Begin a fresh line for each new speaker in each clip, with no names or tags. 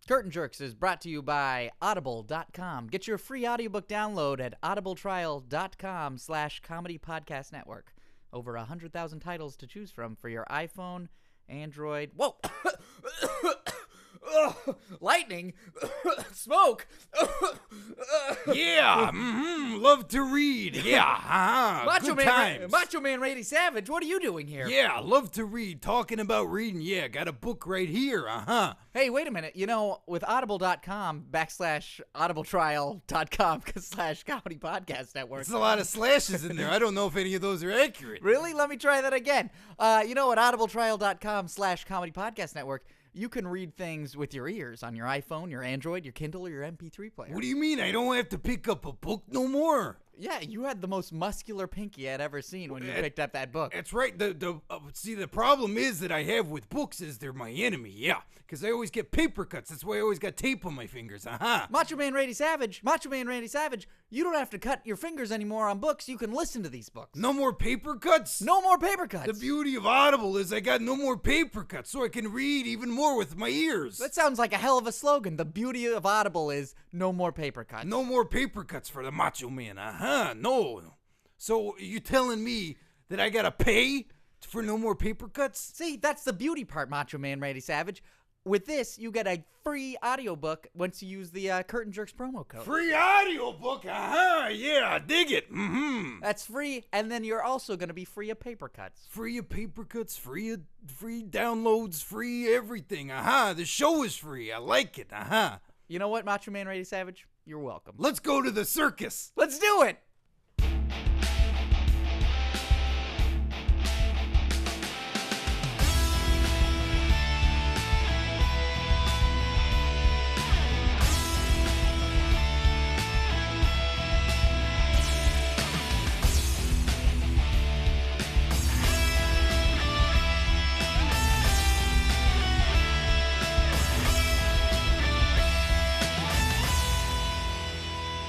Curtain Jerks is brought to you by Audible.com. Get your free audiobook download at audibletrial.com/comedy podcast network. Over 100,000 titles to choose from for your iPhone, Android. Whoa! Lightning! Smoke!
Yeah, love to read. Yeah,
Macho Man Randy Savage, what are you doing here?
Yeah, love to read. Talking about reading, yeah, got a book right here,
Hey, wait a minute. You know, with audible.com /audibletrial.com/comedy podcast network.
There's a lot of slashes in there. I don't know if any of those are accurate.
Really? Let me try that again. You know, at audibletrial.com/comedy podcast network, you can read things with your ears on your iPhone, your Android, your Kindle, or your MP3 player.
What do you mean? I don't have to pick up a book no more?
Yeah, you had the most muscular pinky I'd ever seen when you picked up that book.
That's right. See, the problem is that I have with books is they're my enemy, yeah. Because I always get paper cuts. That's why I always got tape on my fingers,
Macho Man Randy Savage, you don't have to cut your fingers anymore on books. You can listen to these books.
No more paper cuts?
No more paper cuts.
The beauty of Audible is I got no more paper cuts, so I can read even more with my ears.
That sounds like a hell of a slogan. The beauty of Audible is no more paper cuts.
No more paper cuts for the Macho Man, no. So you telling me that I gotta pay for no more paper cuts?
See, that's the beauty part, Macho Man Randy Savage. With this, you get a free audiobook once you use the Curtain Jerks promo code.
Free audiobook? Yeah, dig it.
That's free, and then you're also going to be free of paper cuts.
Free of paper cuts, free downloads, free everything. The show is free. I like it.
You know what, Macho Man Randy Savage? You're welcome.
Let's go to the circus.
Let's do it.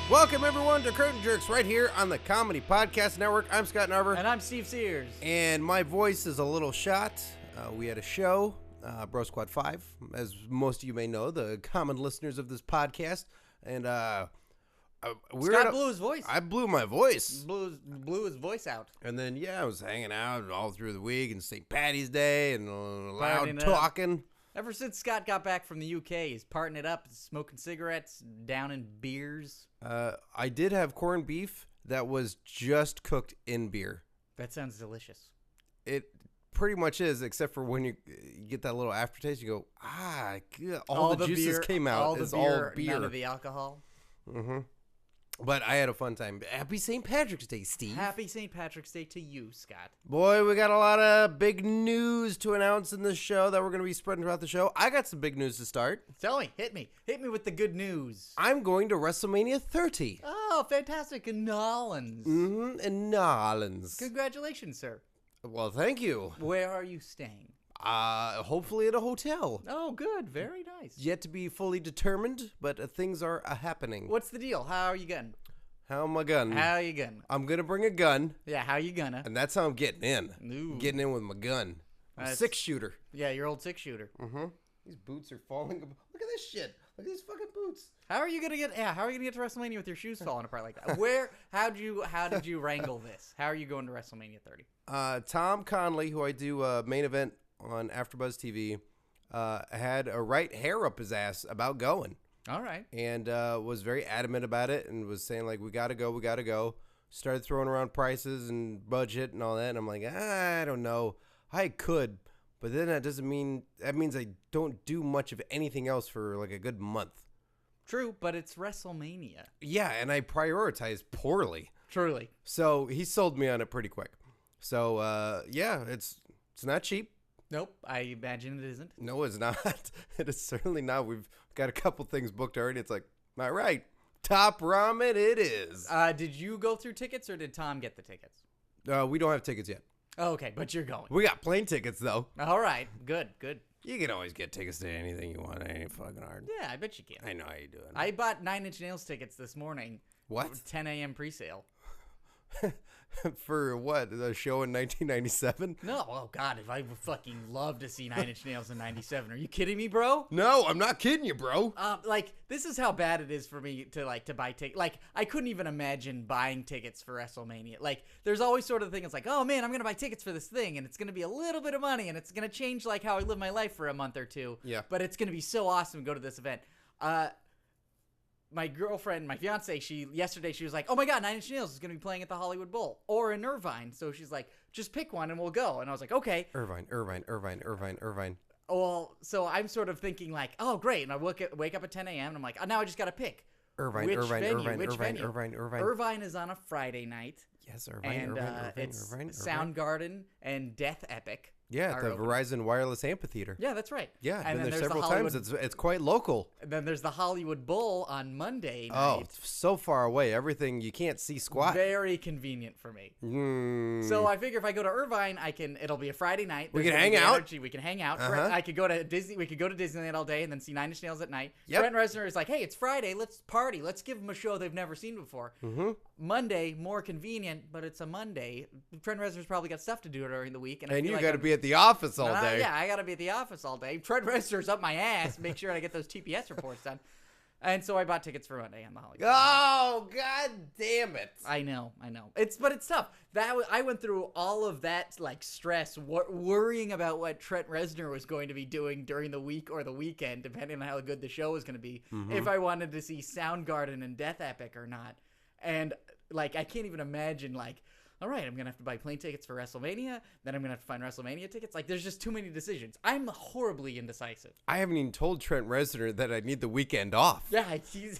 Welcome, everyone, to Curtain Jerks right here on the Comedy Podcast Network. I'm Scott Narver.
And I'm Steve Sears.
And my voice is a little shot. We had a show, Bro Squad 5, as most of you may know, the common listeners of this podcast. And
Scott blew his voice.
I blew my voice.
Blew his voice out.
And then, I was hanging out all through the week and St. Patty's Day and loud
Partying
talking.
Ever since Scott got back from the UK, he's partying it up, smoking cigarettes, downing beers.
I did have corned beef that was just cooked in beer.
That sounds delicious.
It pretty much is, except for when you get that little aftertaste, you go, all the juices came out. It's all beer.
None of the alcohol.
Mm-hmm. But I had a fun time. Happy St. Patrick's Day, Steve.
Happy St. Patrick's Day to you, Scott.
Boy, we got a lot of big news to announce in this show that we're going to be spreading throughout the show. I got some big news to start.
Tell me. Hit me with the good news.
I'm going to WrestleMania 30.
Oh, fantastic. In Nolans.
Mm-hmm, in Nolans.
Congratulations, sir.
Well, thank you.
Where are you staying?
Hopefully at a hotel.
Oh, good. Very nice.
Yet to be fully determined, but things are happening.
What's the deal? How are you going?
How am I gonna?
How you gonna?
I'm gonna bring a gun.
Yeah, how you gonna?
And that's how I'm getting in.
Ooh.
I'm getting in with my gun. I'm a 6-shooter.
Yeah, your old 6-shooter.
Mm-hmm. These boots are falling. Look at this shit. Look at these fucking boots.
How are you gonna get? Yeah, how are you gonna get to WrestleMania with your shoes falling apart like that? How did you wrangle this? How are you going to WrestleMania 30?
Tom Conley, who I do main event on AfterBuzz TV, had a right hair up his ass about going.
All right.
And was very adamant about it and was saying, like, we got to go. Started throwing around prices and budget and all that. And I'm like, I don't know. I could. But then that means I don't do much of anything else for like a good month.
True, but it's WrestleMania.
Yeah, and I prioritize poorly.
Truly.
So he sold me on it pretty quick. So, it's not cheap.
Nope, I imagine it isn't.
No, it's not. It is certainly not. We've got a couple things booked already. It's like, all right, top ramen it is.
Did you go through tickets or did Tom get the tickets?
We don't have tickets yet.
Oh, okay, but you're going.
We got plane tickets, though.
All right, good.
You can always get tickets to anything you want. It ain't fucking hard.
Yeah, I bet you can.
I know how you do it.
I bought 9 Inch Nails tickets this morning.
What?
10 a.m. pre-sale.
For what? The show in 1997?
No, oh God, if I would fucking love to see Nine Inch Nails in '97. Are you kidding me, bro?
No, I'm not kidding you, bro.
Like, this is how bad it is for me to buy tickets. Like, I couldn't even imagine buying tickets for WrestleMania. Like, there's always sort of the thing. It's like, oh man, I'm gonna buy tickets for this thing, and it's gonna be a little bit of money, and it's gonna change like how I live my life for a month or two.
Yeah.
But it's gonna be so awesome to go to this event. My girlfriend, my fiance, yesterday she was like, oh my God, Nine Inch Nails is going to be playing at the Hollywood Bowl or in Irvine. So she's like, just pick one and we'll go. And I was like, okay.
Irvine.
Well, so I'm sort of thinking like, oh great. And I wake up at 10 a.m. and I'm like, oh, now I just got to pick.
Irvine.
Irvine is on a Friday night.
Yes, Irvine.
It's Soundgarden and Death Epic.
Yeah, at the Verizon Wireless Amphitheater.
Yeah, that's right.
Yeah,
and
been there several times. It's quite local.
And then there's the Hollywood Bowl on Monday night.
Oh, it's so far away. Everything, you can't see squat.
Very convenient for me. So I figure if I go to Irvine, it'll be a Friday night.
We can hang out.
We can hang out. I could go to Disney. We could go to Disneyland all day and then see Nine Inch Nails at night.
Yep.
Trent Reznor is like, hey, it's Friday. Let's party. Let's give them a show they've never seen before. Monday, more convenient, but it's a Monday. Trent Reznor's probably got stuff to do during the week.
And you got to be at the office all day.
Yeah, I got to be at the office all day. Trent Reznor's up my ass. Make sure I get those TPS reports done. And so I bought tickets for Monday on the Hollywood.
Oh, God damn it.
I know. But it's tough. I went through all of that like stress, worrying about what Trent Reznor was going to be doing during the week or the weekend, depending on how good the show was going to be, if I wanted to see Soundgarden and Death Epic or not. And like, I can't even imagine like, all right, I'm going to have to buy plane tickets for WrestleMania. Then I'm going to have to find WrestleMania tickets. Like, there's just too many decisions. I'm horribly indecisive.
I haven't even told Trent Reznor that I need the weekend off.
Yeah, he's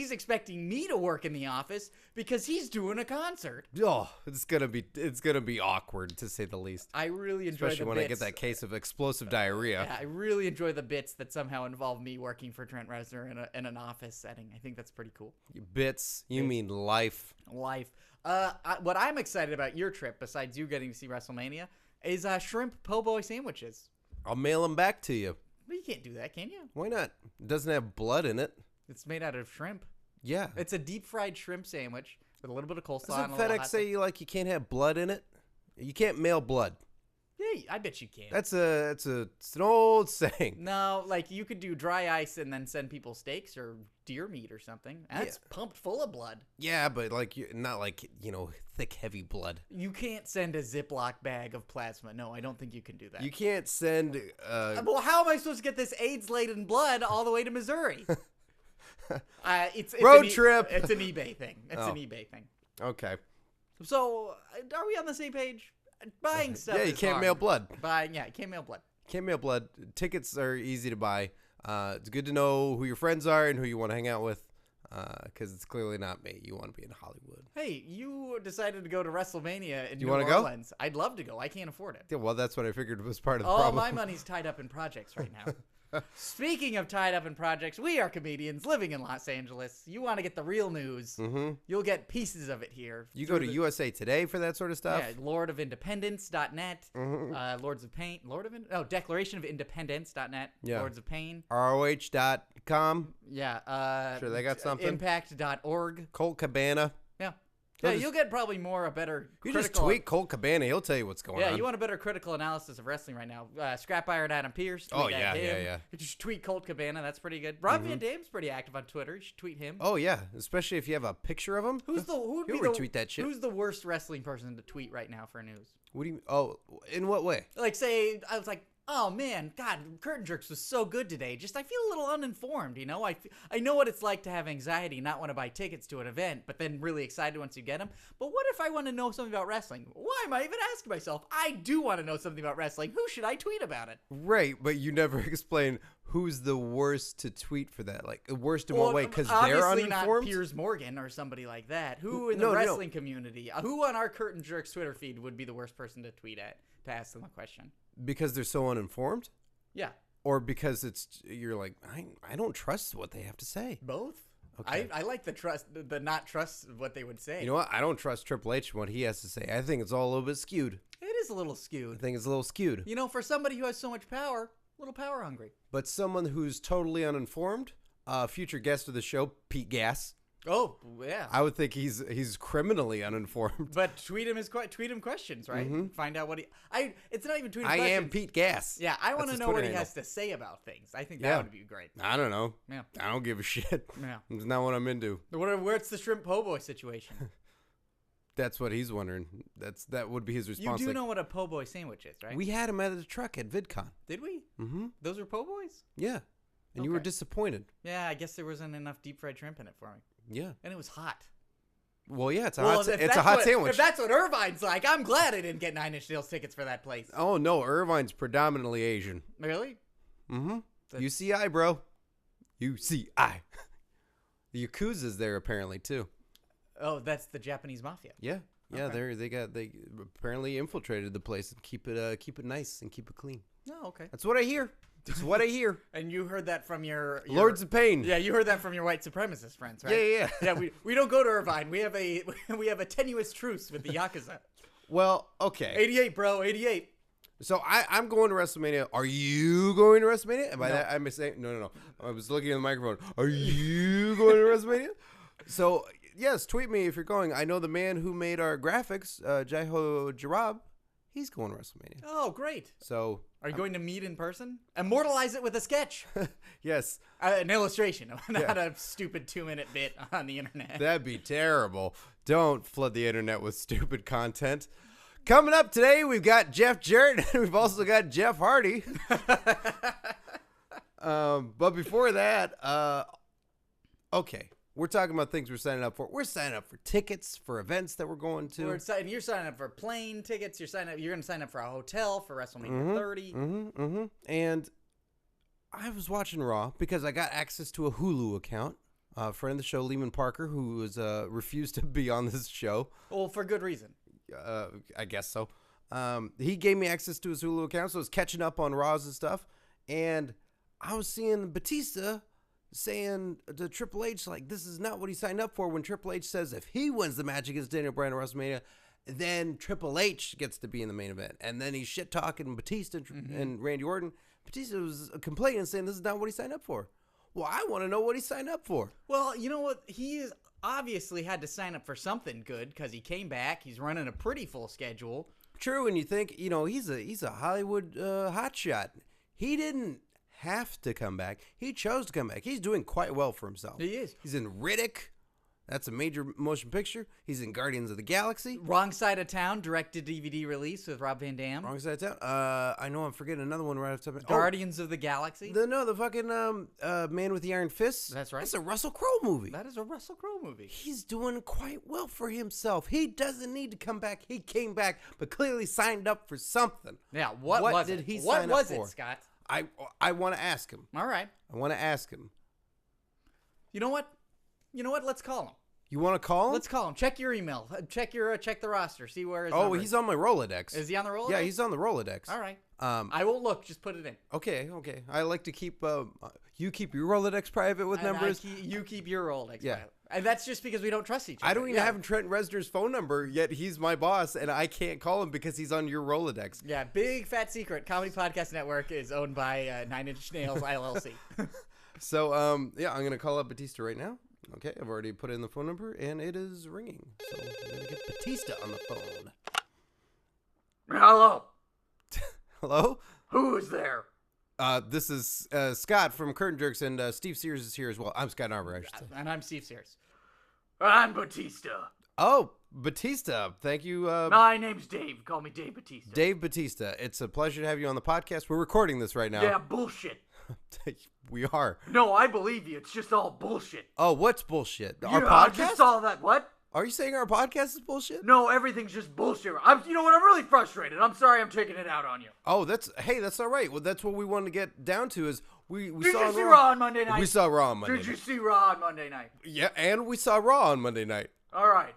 expecting me to work in the office because he's doing a concert.
Oh, it's gonna be awkward to say the least.
I really enjoy
especially when I get that case of explosive diarrhea.
Yeah, I really enjoy the bits that somehow involve me working for Trent Reznor in an office setting. I think that's pretty cool.
Bits? You mean life?
Life. What I'm excited about your trip, besides you getting to see WrestleMania, is shrimp po' boy sandwiches.
I'll mail them back to you.
But you can't do that, can you?
Why not? It doesn't have blood in it.
It's made out of shrimp.
Yeah.
It's a deep fried shrimp sandwich with a little bit of coleslaw.
Doesn't FedEx say you can't have blood in it? You can't mail blood.
Yeah, I bet you can.
It's an old saying.
No, like you could do dry ice and then send people steaks or deer meat or something. That's pumped full of blood.
Yeah, but not thick, heavy blood.
You can't send a Ziploc bag of plasma. No, I don't think you can do that.
You can't send.
Well, how am I supposed to get this AIDS-laden blood all the way to Missouri? It's
road trip.
It's an eBay thing. An eBay thing.
Okay.
So, are we on the same page? Buying stuff.
Yeah, you can't mail blood.
You can't mail blood.
Can't mail blood. Tickets are easy to buy. It's good to know who your friends are and who you want to hang out with, because it's clearly not me. You want to be in Hollywood.
Hey, you decided to go to WrestleMania in New
wanna
Orleans. Go? I'd love to go. I can't afford it.
Yeah, well, that's what I figured was part of the
All
problem.
my money's tied up in projects right now. Speaking of tied up in projects, we are comedians living in Los Angeles. You want to get the real news. You'll get pieces of it here.
You go to USA Today for that sort of stuff?
Yeah, lordofindependence.net, Lords of Pain, declarationofindependence.net,
yeah.
Lords of Pain.
ROH.com.
Yeah.
Sure they got something.
Impact.org.
Colt Cabana.
Yeah. Yeah, you'll get probably a better
You just tweet Colt Cabana. He'll tell you what's going on.
Yeah, you want a better critical analysis of wrestling right now. Scrap Iron Adam Pierce.
Oh, yeah.
You just tweet Colt Cabana. That's pretty good. Rob Van Dam's pretty active on Twitter. You should tweet him.
Oh, yeah. Especially if you have a picture of him.
He'll
retweet that shit.
Who's the worst wrestling person to tweet right now for news?
What do you... Oh, in what way?
Like, say, I was like, oh man, God, Curtain Jerks was so good today. Just, I feel a little uninformed, you know? I know what it's like to have anxiety, not want to buy tickets to an event, but then really excited once you get them. But what if I want to know something about wrestling? Why am I even asking myself? I do want to know something about wrestling. Who should I tweet about it?
Right, but you never explain who's the worst to tweet for that. Like, worst in what way? Because they're uninformed?
Obviously not Piers Morgan or somebody like that. Who in the wrestling community, who on our Curtain Jerks Twitter feed would be the worst person to tweet at, to ask them a question?
Because they're so uninformed?
Yeah.
Or because you're like, I don't trust what they have to say?
Both.
Okay.
I like the not trust what they would say.
You know what? I don't trust Triple H and what he has to say. I think it's all a little bit skewed.
It is a little skewed.
I think it's a little skewed.
You know, for somebody who has so much power, a little power hungry.
But someone who's totally uninformed, future guest of the show, Pete Gass.
Oh, yeah.
I would think he's criminally uninformed.
But tweet him questions, right? Find out what it's not even tweet him
I
questions.
am Pete Gas.
Yeah, I want to
his
know what
Twitter
he
handle.
has to say about things. I think that would be great.
I don't know.
Yeah.
I don't give a shit.
Yeah.
It's not what I'm into.
Where's the shrimp po' boy situation?
That's what he's wondering. That would be his response.
You do know what a po' boy sandwich is, right?
We had him at the truck at VidCon.
Did we?
Mm-hmm.
Those were po' boys?
Yeah. And you were disappointed.
Yeah, I guess there wasn't enough deep fried shrimp in it for me.
Yeah.
And it was hot.
Well, yeah, it's a hot sandwich.
If that's what Irvine's like, I'm glad I didn't get 9 Inch Nails tickets for that place.
Oh, no. Irvine's predominantly Asian.
Really?
Mm-hmm. UCI, bro. UCI. The Yakuza's there apparently, too.
Oh, that's the Japanese mafia.
Yeah. Yeah,
Okay.
they apparently infiltrated the place and keep it nice and keep it clean.
Oh, okay.
That's what I hear. That's what I hear.
And you heard that from your
Lords of Pain.
Yeah, you heard that from your white supremacist friends, right?
Yeah.
Yeah, we don't go to Irvine. We have a tenuous truce with the Yakuza.
Well, okay.
88, bro, 88.
So I'm going to WrestleMania. Are you going to WrestleMania? And by
No.
that I'm saying no. I was looking at the microphone. Are you going to WrestleMania? So yes, tweet me if you're going. I know the man who made our graphics, Jarrett. He's going to WrestleMania.
Oh, great.
So
Are you going to meet in person? Immortalize it with a sketch.
yes,
An illustration, not a stupid 2-minute bit on the internet.
that'd be terrible. Don't flood the internet with stupid content. Coming up today, we've got Jeff Jarrett, and we've also got Jeff Hardy. But before that, okay, we're talking about things we're signing up for. We're signing up for tickets for events that we're going to.
You're signing up for plane tickets. You're going to sign up for a hotel for WrestleMania 30.
And I was watching Raw because I got access to a Hulu account. A friend of the show, Lehman Parker, who was refused to be on this show.
Well, for good reason.
I guess so. He gave me access to his Hulu account, so I was catching up on Raws and stuff. And I was seeing Batista saying to Triple H, like, this is not what he signed up for, when Triple H says if he wins the match against Daniel Bryan at WrestleMania, then Triple H gets to be in the main event. And then he's shit-talking Batista and Randy Orton. Batista was complaining, saying this is not what he signed up for. Well, I want to know what he signed up for.
Well, you know what? He is obviously had to sign up for something good because he came back. He's running a pretty full schedule.
True, and you think, he's a Hollywood hotshot. He didn't have to come back. He chose to come back. He's doing quite well for himself.
He is.
He's in Riddick. That's a major motion picture. He's in Guardians of the Galaxy.
Wrong Side of Town, direct-to-DVD release with Rob Van Dam.
Wrong Side of Town. I know I'm forgetting another one right off the top of my head.
Guardians of the Galaxy.
The fucking Man with the Iron Fists.
That's right.
That's a Russell Crowe movie.
That is a Russell Crowe movie.
He's doing quite well for himself. He doesn't need to come back. He came back, but clearly signed up for something.
Yeah, what
did
it?
he
What
sign
was
up for?
it, Scott?
I want to ask him.
All right.
I want to ask him.
You know what? Let's call him.
You want to call him?
Let's call him. Check your email. Check the roster. See where his
Oh,
number
he's
is.
on my Rolodex.
Is he on the Rolodex?
Yeah, he's on the Rolodex.
All right. I won't look. Just put it in.
Okay. I like to keep. You keep your Rolodex private with numbers.
You keep your Rolodex.
Yeah.
private. And that's just because we don't trust each other.
I don't even have Trent Reznor's phone number, yet he's my boss, and I can't call him because he's on your Rolodex.
Yeah, big fat secret. Comedy Podcast Network is owned by 9 Inch Nails LLC.
So, yeah, I'm gonna call up Batista right now. Okay, I've already put in the phone number, and it is ringing. So I'm gonna get Batista on the phone.
Hello.
Hello?
Who is there?
This is Scott from Curtain Jerks, and Steve Sears is here as well. I'm Scott Narver, I should say.
And I'm Steve Sears. I'm Batista.
Oh, Batista. Thank you.
My name's Dave. Call me Dave Batista.
Dave Batista. It's a pleasure to have you on the podcast. We're recording this right now.
Yeah, bullshit.
We are.
No, I believe you. It's just all bullshit.
Oh, what's bullshit? Our
Yeah,
podcast?
Just all that. What?
Are you saying our podcast is bullshit?
No, everything's just bullshit. You know what? I'm really frustrated. I'm sorry I'm taking it out on you.
Oh, that's all right. Well, that's what we wanted to get down to is we
Did
saw
you see Raw on Monday night?
We saw Raw on Monday
Did you
night.
see Raw on Monday night?
Yeah, and we saw Raw on Monday night.
All right.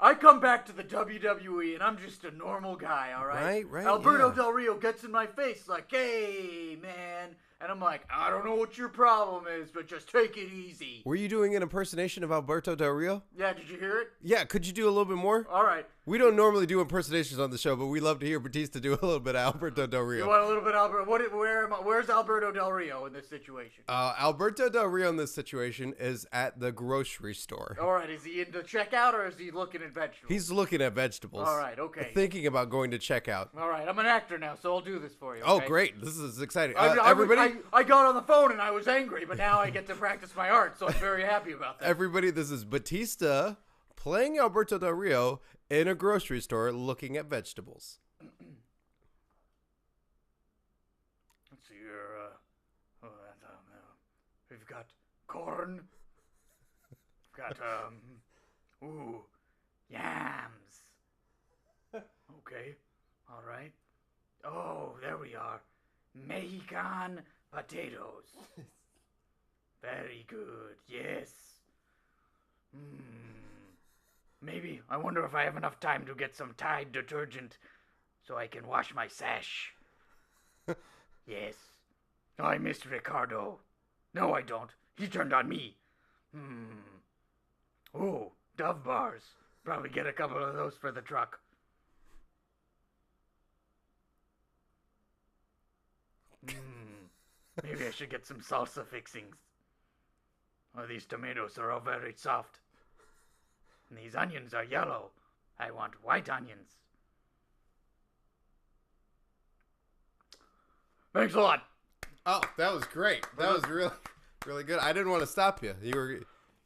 I come back to the WWE, and I'm just a normal guy, all right?
Right,
Alberto
yeah.
Del Rio gets in my face like, hey, man, And I'm like, I don't know what your problem is, but just take it easy.
Were you doing an impersonation of Alberto Del Rio?
Yeah, did you hear it?
Yeah, could you do a little bit more?
All right.
We don't normally do impersonations on the show, but we love to hear Batista do a little bit of Alberto Del Rio.
You want a little bit of Alberto? Where's Alberto Del Rio in this situation?
Alberto Del Rio in this situation is at the grocery store.
All right, is he in the checkout or is he looking at vegetables?
He's looking at vegetables.
All right, okay.
Thinking about going to checkout.
All right, I'm an actor now, so I'll do this for you.
Oh,
okay?
great. This is exciting.
Everybody, I got on the phone and I was angry, but now I get to practice my art, so I'm very happy about that.
Everybody, this is Batista playing Alberto Del Rio in a grocery store looking at vegetables.
Let's see here. We've got corn. We've got, yams. Okay. All right. Oh, there we are. Mexican potatoes. Very good. Yes. Maybe. I wonder if I have enough time to get some Tide detergent so I can wash my sash. Yes. I missed Ricardo. No, I don't. He turned on me. Oh, Dove bars. Probably get a couple of those for the truck. Maybe I should get some salsa fixings. Oh, these tomatoes are all very soft. And these onions are yellow. I want white onions. Thanks a lot.
Oh, that was great. That was really, really good. I didn't want to stop you. You were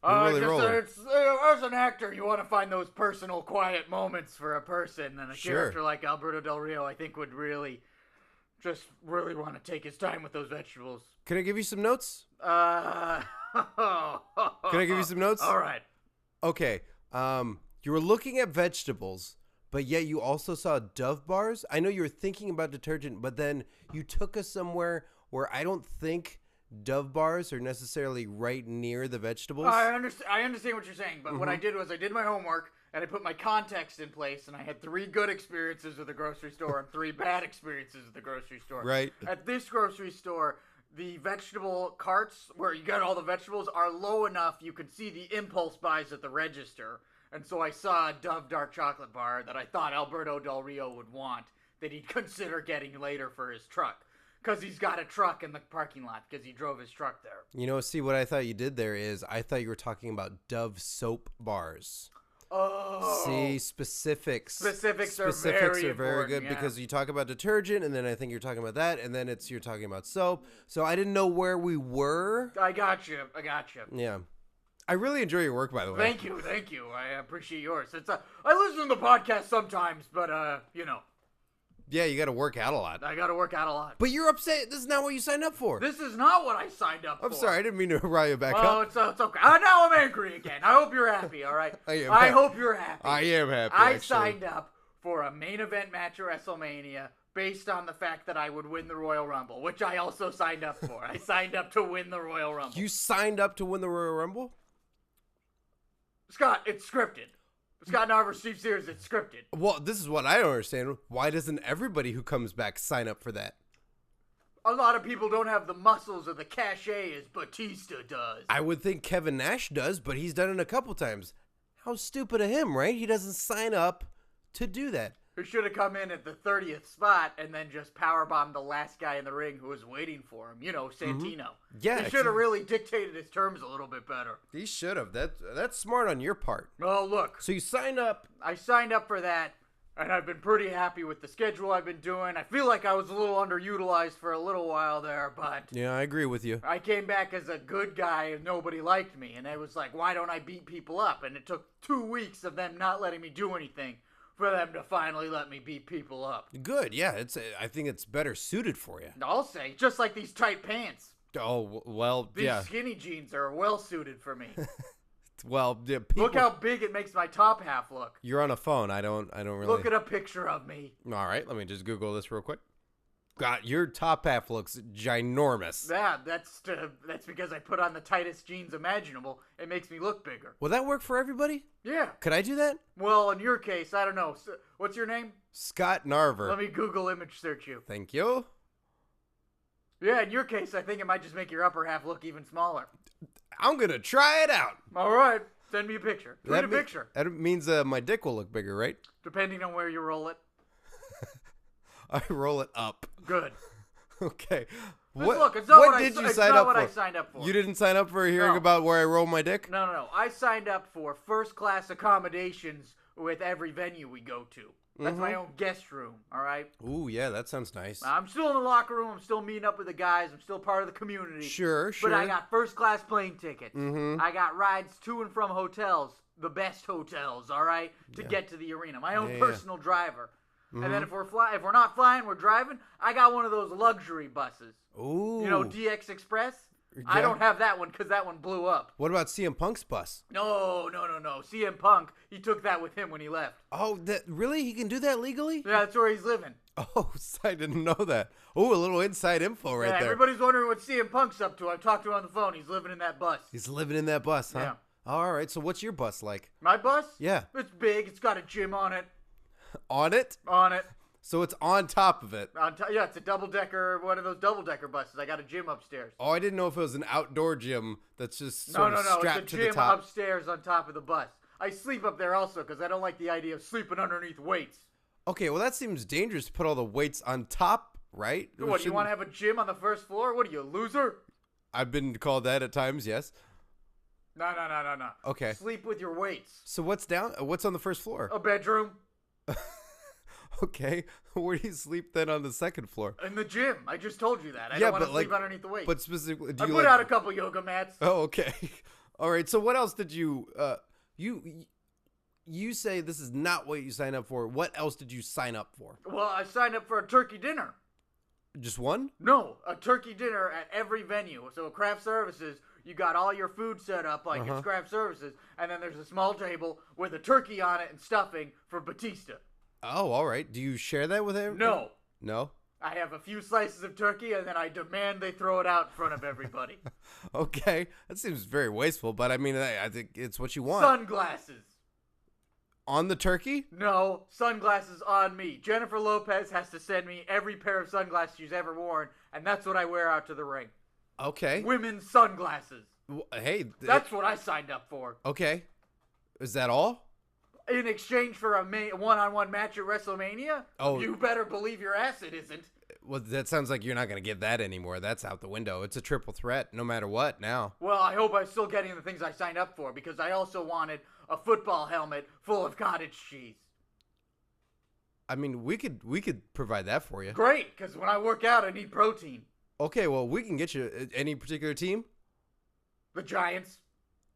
really rolling.
As an actor, you want to find those personal, quiet moments for a person. And a character like Alberto Del Rio, I think, would really want to take his time with those vegetables.
Can I give you some notes?
Can I
give you some notes?
All right.
Okay. You were looking at vegetables, but yet you also saw Dove bars. I know you were thinking about detergent, but then you took us somewhere where I don't think Dove bars are necessarily right near the vegetables.
I understand what you're saying, but what I did was I did my homework and I put my context in place, and I had 3 good experiences with the grocery store and 3 bad experiences with the grocery store.
Right.
At this grocery store, the vegetable carts where you get all the vegetables are low enough you can see the impulse buys at the register. And so I saw a Dove dark chocolate bar that I thought Alberto Del Rio would want, that he'd consider getting later for his truck. Because he's got a truck in the parking lot, because he drove his truck there.
You know, see, what I thought you did there is I thought you were talking about Dove soap bars.
Oh.
See, specifics.
Specifics are
very good because you talk about detergent, and then I think you're talking about that, and then you're talking about soap. So I didn't know where we were.
I got you.
Yeah. I really enjoy your work, by the way.
Thank you. I appreciate yours. I listen to the podcast sometimes, but,
Yeah, you got to work out a lot.
I got to work out a lot.
But you're upset. This is not what you signed up for.
This is not what I signed up for.
I'm sorry. I didn't mean to rile you back up.
Oh, it's okay. Now I'm angry again. I hope you're happy, all right? I hope you're happy.
I am happy,
I
actually.
signed up for a main event match at WrestleMania based on the fact that I would win the Royal Rumble, which I also signed up for. I signed up to win the Royal Rumble.
You signed up to win the Royal Rumble?
Scott, it's scripted. Scott Narver, Steve Sears, it's scripted.
Well, this is what I don't understand. Why doesn't everybody who comes back sign up for that?
A lot of people don't have the muscles or the cachet as Batista does.
I would think Kevin Nash does, but he's done it a couple times. How stupid of him, right? He doesn't sign up to do that.
Who should have come in at the 30th spot and then just powerbombed the last guy in the ring who was waiting for him. You know, Santino.
Yeah.
He should have really dictated his terms a little bit better.
He should have. That's smart on your part.
Well, look.
So you signed up.
I signed up for that, and I've been pretty happy with the schedule I've been doing. I feel like I was a little underutilized for a little while there, but...
Yeah, I agree with you.
I came back as a good guy and nobody liked me, and I was like, why don't I beat people up? And it took 2 weeks of them not letting me do anything for them to finally let me beat people up.
Good, yeah. I think it's better suited for you.
I'll say, just like these tight pants.
Oh, well,
These
yeah.
skinny jeans are well suited for me.
Well, yeah,
Look how big it makes my top half look.
You're on a phone. I don't really.
Look at a picture of me.
All right, let me just Google this real quick. God, your top half looks ginormous.
Yeah, that's because I put on the tightest jeans imaginable. It makes me look bigger.
Will that work for everybody?
Yeah.
Could I do that?
Well, in your case, I don't know. What's your name?
Scott Narver.
Let me Google image search you.
Thank you.
Yeah, in your case, I think it might just make your upper half look even smaller.
I'm gonna try it out.
All right, send me a picture. Tweet a picture.
That means my dick will look bigger, right?
Depending on where you roll it.
I roll it up.
Good.
Okay.
Look, it's not
what
what
did you
it's
sign
not
up
what
for?
I signed up for.
You didn't sign up for hearing
No.
about where I roll my dick?
No. I signed up for first-class accommodations with every venue we go to. That's my own guest room, all right?
Ooh, yeah, that sounds nice.
I'm still in the locker room. I'm still meeting up with the guys. I'm still part of the community.
Sure.
But I got first-class plane tickets.
Mm-hmm.
I got rides to and from hotels, the best hotels, all right, to get to the arena. My own personal driver. And then if we're not flying, we're driving, I got one of those luxury buses.
Ooh.
You know, DX Express?
Yeah.
I don't have that one because that one blew up.
What about CM Punk's bus?
No. CM Punk, he took that with him when he left.
Oh, really? He can do that legally?
Yeah, that's where he's living.
Oh, I didn't know that. Oh, a little inside info right there.
Everybody's wondering what CM Punk's up to. I've talked to him on the phone. He's living in that bus.
He's living in that bus, huh?
Yeah.
All right, so what's your bus like?
My bus?
Yeah.
It's big. It's got a gym on it.
On it?
On it.
So it's on top of it.
Yeah, it's a double-decker, one of those double-decker buses. I got a gym upstairs.
Oh, I didn't know if it was an outdoor gym that's just sort of
No.
strapped
It's
to
a
the
gym
top.
upstairs on top of the bus. I sleep up there also because I don't like the idea of sleeping underneath weights.
Okay, well, that seems dangerous to put all the weights on top, right?
What, do you want to have a gym on the first floor? What are you, a loser?
I've been called that at times, yes.
No.
Okay.
Sleep with your weights.
So what's on the first floor?
A bedroom.
Okay. Where do you sleep then on the second floor?
In the gym. I just told you that. I
Yeah,
don't want to
but, like,
sleep underneath the weights.
But specifically, do
I
you
put out a couple yoga mats.
Oh, okay. All right. So what else did you you say this is not what you signed up for. What else did you sign up for?
Well, I signed up for a turkey dinner.
Just one?
No, a turkey dinner at every venue. So at Craft Services, you got all your food set up like it's Craft Services, and then there's a small table with a turkey on it and stuffing for Batista.
Oh, all right. Do you share that with everyone?
No.
No?
I have a few slices of turkey, and then I demand they throw it out in front of everybody.
Okay. That seems very wasteful, but I mean, I think it's what you want.
Sunglasses.
On the turkey?
No, sunglasses on me. Jennifer Lopez has to send me every pair of sunglasses she's ever worn, and that's what I wear out to the ring.
Okay.
Women's sunglasses.
Hey.
That's what I signed up for.
Okay. Is that all?
In exchange for a one-on-one match at WrestleMania?
Oh.
You better believe your ass it isn't.
Well, that sounds like you're not going to get that anymore. That's out the window. It's a triple threat no matter what now.
Well, I hope I'm still getting the things I signed up for, because I also wanted a football helmet full of cottage cheese.
I mean, we could provide that for you.
Great, because when I work out, I need protein.
Okay, well, we can get you any particular team?
The Giants.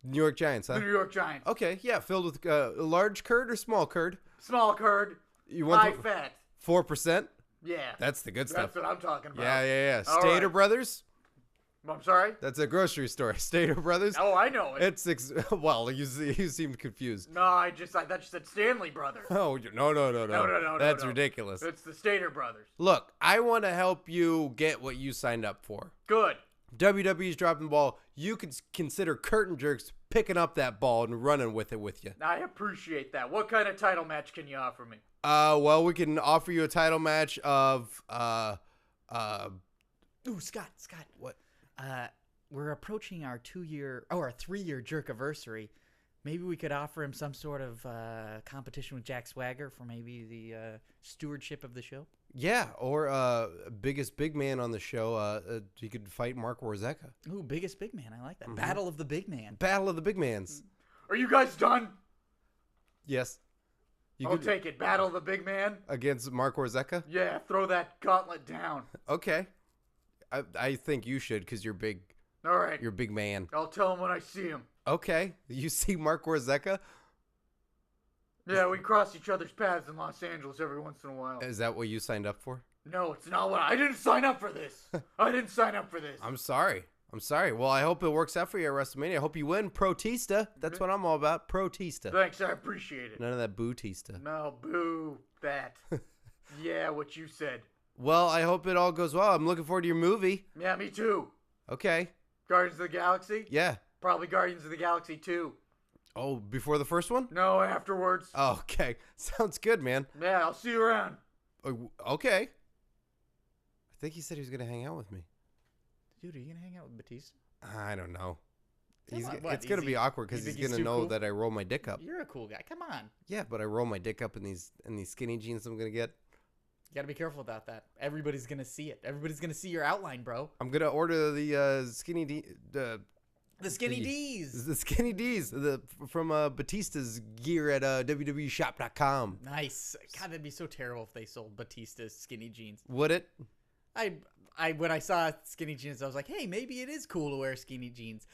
New York Giants, huh?
The New York Giants.
Okay, yeah, filled with a large curd or small curd?
Small curd.
You want
high fat.
4%?
Yeah.
That's the good stuff.
That's what I'm talking about.
Yeah.
All
Stater
right.
Brothers?
I'm sorry?
That's a grocery store. Stater Brothers?
Oh, I know it.
Well, you seemed confused.
No, I thought you said Stanley Brothers.
Oh, no.
No.
That's ridiculous.
It's the Stater Brothers.
Look, I want to help you get what you signed up for.
Good.
WWE's dropping the ball. You could consider Curtain Jerks picking up that ball and running with it with you.
I appreciate that. What kind of title match can you offer me?
Well, we can offer you a title match of
Ooh, Scott.
What?
We're approaching our 3-year Jerkiversary. Maybe we could offer him some sort of competition with Jack Swagger for maybe the stewardship of the show.
Yeah, or biggest big man on the show. You could fight Mark Warzeka.
Ooh, biggest big man. I like that. Battle of the big man.
Battle of the big mans.
Are you guys done?
Yes.
I'll take it. Battle of the big man.
Against Mark Warzeka?
Yeah, throw that gauntlet down.
Okay. I think you should because you're big.
All right.
You're a big man.
I'll tell him when I see him.
Okay. You see Mark Warzeka?
Yeah, we cross each other's paths in Los Angeles every once in a while.
Is that what you signed up for?
No, it's not what I didn't sign up for this. I didn't sign up for this.
I'm sorry. Well, I hope it works out for you at WrestleMania. I hope you win. Protista. That's what I'm all about. Protista.
Thanks, I appreciate it.
None of that bootista.
No, boo that. Yeah, what you said.
Well, I hope it all goes well. I'm looking forward to your movie.
Yeah, me too.
Okay.
Guardians of the Galaxy?
Yeah.
Probably Guardians of the Galaxy 2.
Oh, before the first one?
No, afterwards.
Oh, okay. Sounds good, man.
Yeah, I'll see you around.
Okay. I think he said he was going to hang out with me.
Dude, are you gonna hang out with Batista?
I don't know.
Come on,
It's gonna be awkward because
you
he's
think he's
gonna
too
know
cool?
that I roll my dick up.
You're a cool guy. Come on.
Yeah, but I roll my dick up in these skinny jeans I'm gonna get.
You gotta be careful about that. Everybody's gonna see it. Everybody's gonna see your outline, bro.
I'm gonna order the
The skinny D's.
The skinny D's from Batista's gear at www.shop.com.
Nice. God, that'd be so terrible if they sold Batista's skinny jeans.
Would it?
When I saw skinny jeans, I was like, hey, maybe it is cool to wear skinny jeans.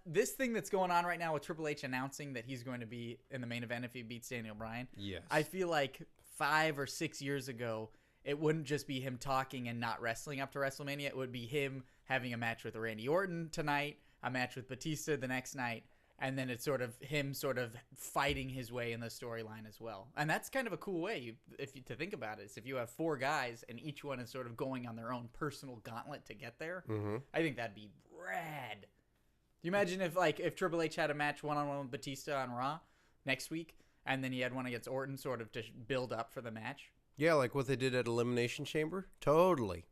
This thing that's going on right now with Triple H announcing that he's going to be in the main event if he beats Daniel Bryan.
Yes.
I feel like 5 or 6 years ago, it wouldn't just be him talking and not wrestling up to WrestleMania. It would be him having a match with Randy Orton tonight, a match with Batista the next night, and then it's sort of him sort of fighting his way in the storyline as well. And that's kind of a cool way to think about it. Is if you have 4 guys and each one is sort of going on their own personal gauntlet to get there, I think that'd be rad. Do you imagine if Triple H had a match one-on-one with Batista on Raw next week, and then he had one against Orton sort of to build up for the match?
Yeah, like what they did at Elimination Chamber? Totally.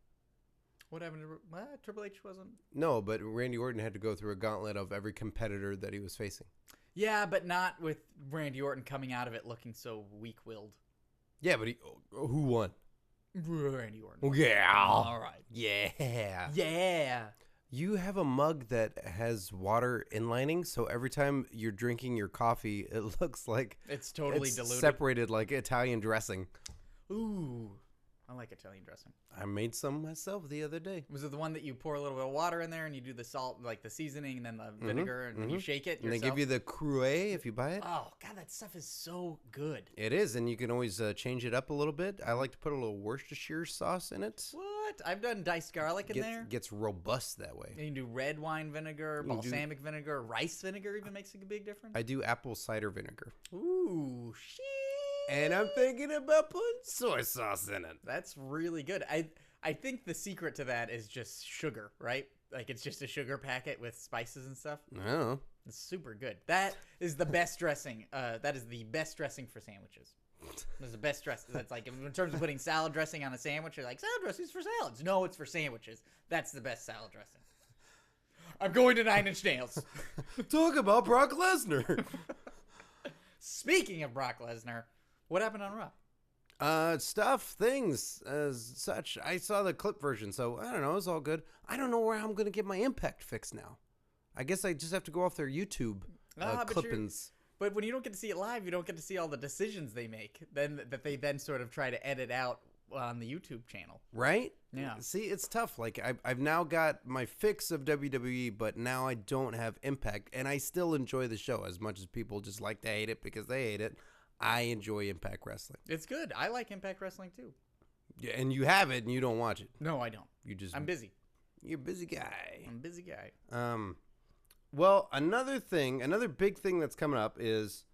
What happened to what? Triple H wasn't?
No, but Randy Orton had to go through a gauntlet of every competitor that he was facing.
Yeah, but not with Randy Orton coming out of it looking so weak-willed.
Yeah, but who won?
Randy Orton.
Yeah.
All right.
Yeah.
Yeah.
You have a mug that has water inlining, so every time you're drinking your coffee, it looks like
It's totally
it's
diluted.
separated like Italian dressing.
Ooh. I like Italian dressing.
I made some myself the other day.
Was it the one that you pour a little bit of water in there and you do the salt, like the seasoning, and then the vinegar, and then you shake it
And
yourself?
they give you the cruet if you buy it.
Oh, God, that stuff is so good.
It is, and you can always change it up a little bit. I like to put a little Worcestershire sauce in it.
What? I've done diced garlic in there.
Gets robust that way.
And you can do red wine vinegar,
You can do-
balsamic vinegar, rice vinegar even makes a big difference.
I do apple cider vinegar.
Ooh, shit.
And I'm thinking about putting soy sauce in it.
That's really good. I think the secret to that is just sugar, right? Like it's just a sugar packet with spices and stuff.
I don't know.
It's super good. That is the best dressing. That is the best dressing for sandwiches. That's the best dressing. That's like in terms of putting salad dressing on a sandwich. You're like, salad dressing's for salads. No, it's for sandwiches. That's the best salad dressing. I'm going to 9 Inch Nails.
Talk about Brock Lesnar.
Speaking of Brock Lesnar, what happened on Raw?
Things as such. I saw the clip version, so I don't know. It's all good. I don't know where I'm going to get my impact fix now. I guess I just have to go off their YouTube clippings.
But when you don't get to see it live, you don't get to see all the decisions they make. Then that they then sort of try to edit out on the YouTube channel.
Right?
Yeah.
See, it's tough. Like I've now got my fix of WWE, but now I don't have impact, and I still enjoy the show as much as people just like to hate it because they hate it. I enjoy Impact Wrestling.
It's good. I like Impact Wrestling too.
Yeah, and you have it, and you don't watch it.
No, I don't. I'm busy.
You're a busy guy.
I'm a busy guy.
Well, another big thing that's coming up is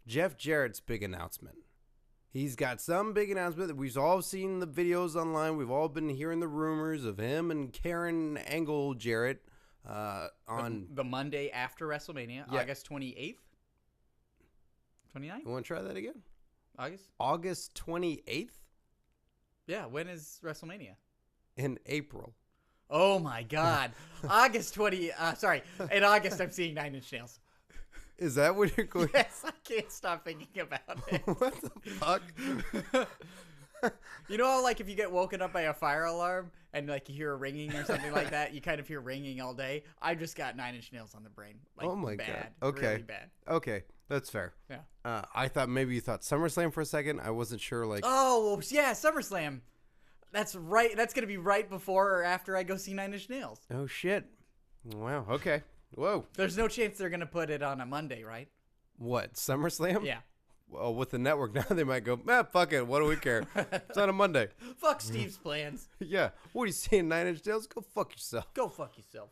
Jeff Jarrett's big announcement. He's got some big announcement that we've all seen the videos online. We've all been hearing the rumors of him and Karen Angle Jarrett on
the Monday after WrestleMania,
Yeah.
August 28th. 29th?
You want to try that again?
August
28th?
Yeah, when is WrestleMania?
In April.
Oh my God. August 20, in August I'm seeing 9 Inch Nails.
Is that what you're going?
Yes, I can't stop thinking about it.
What the fuck?
You know how, like, if you get woken up by a fire alarm and, like, you hear a ringing or something like that, you kind of hear ringing all day? I just got 9 Inch Nails on the brain. Like,
Oh my
bad,
God. Okay.
Really bad.
Okay, that's fair.
Yeah.
I thought maybe you thought SummerSlam for a second. I wasn't sure. Like,
Oh, well, yeah, SummerSlam. That's right. That's going to be right before or after I go see 9 Inch Nails.
oh shit. Wow. Okay. Whoa.
There's no chance they're going to put it on a Monday, right?
What? SummerSlam?
Yeah.
Well, with the network now, they might go, fuck it. What do we care? It's on a Monday.
Fuck Steve's plans.
Yeah. What are you saying, 9 Inch Nails? Go fuck yourself.
Go fuck yourself.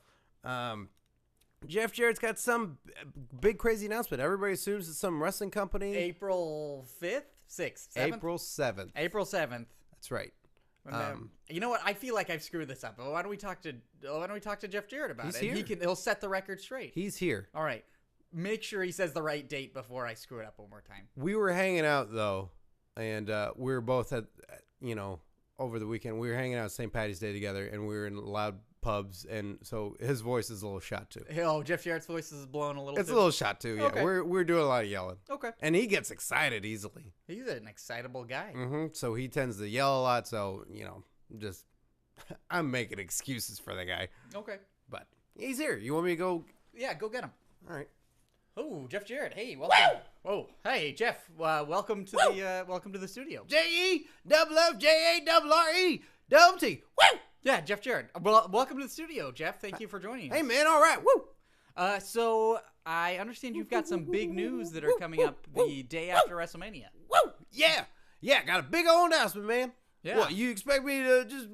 Jeff Jarrett's got some big crazy announcement. Everybody assumes it's some wrestling company.
April 5th? 6th? 7th?
April 7th.
April 7th.
That's right.
You know what? I feel like I've screwed this up. Why don't we talk to Jeff Jarrett about
He's
it?
here.
He'll set the record straight.
He's here.
All right. Make sure he says the right date before I screw it up one more time.
We were hanging out, though, and we were both at, over the weekend, we were hanging out St. Patty's Day together, and we were in loud pubs, and so his voice is a little shot too.
Oh, Jeff Jarrett's voice is blowing a little.
It's
too.
a little shot too. Yeah,
Okay.
we're doing a lot of yelling.
Okay.
And he gets excited easily.
He's an excitable guy.
So he tends to yell a lot. So just I'm making excuses for the guy.
Okay.
But he's here. You want me to go?
Yeah, go get him.
All right.
Oh, Jeff Jarrett. Hey, welcome. Whoa. Hey, Jeff. Welcome to the studio.
JEFFJARRE. Woo!
Yeah, Jeff Jarrett. Well, welcome to the studio, Jeff. Thank you for joining us.
Hey man, all right. Woo!
So I understand you've got some big news that are coming up the day after WrestleMania.
Woo! Yeah. Got a big old announcement, man.
Yeah.
What, you expect me to just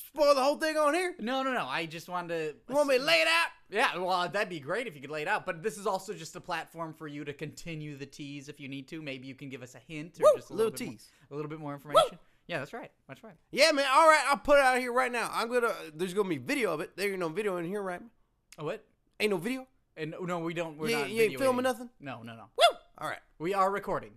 spoil the whole thing on here?
No. I just wanted to.
You want me to lay it out?
Yeah, well, that'd be great if you could lay it out. But this is also just a platform for you to continue the tease if you need to. Maybe you can give us a hint or just a little
tease.
A little bit more information. Yeah, that's right.
Yeah, man. All right, I'll put it out here right now. There's gonna be video of it. There ain't no video in here, right?
Oh, what?
Ain't no video?
And no, we don't. We're
You
not.
ain't filming nothing?
No.
Woo! All right.
We are recording.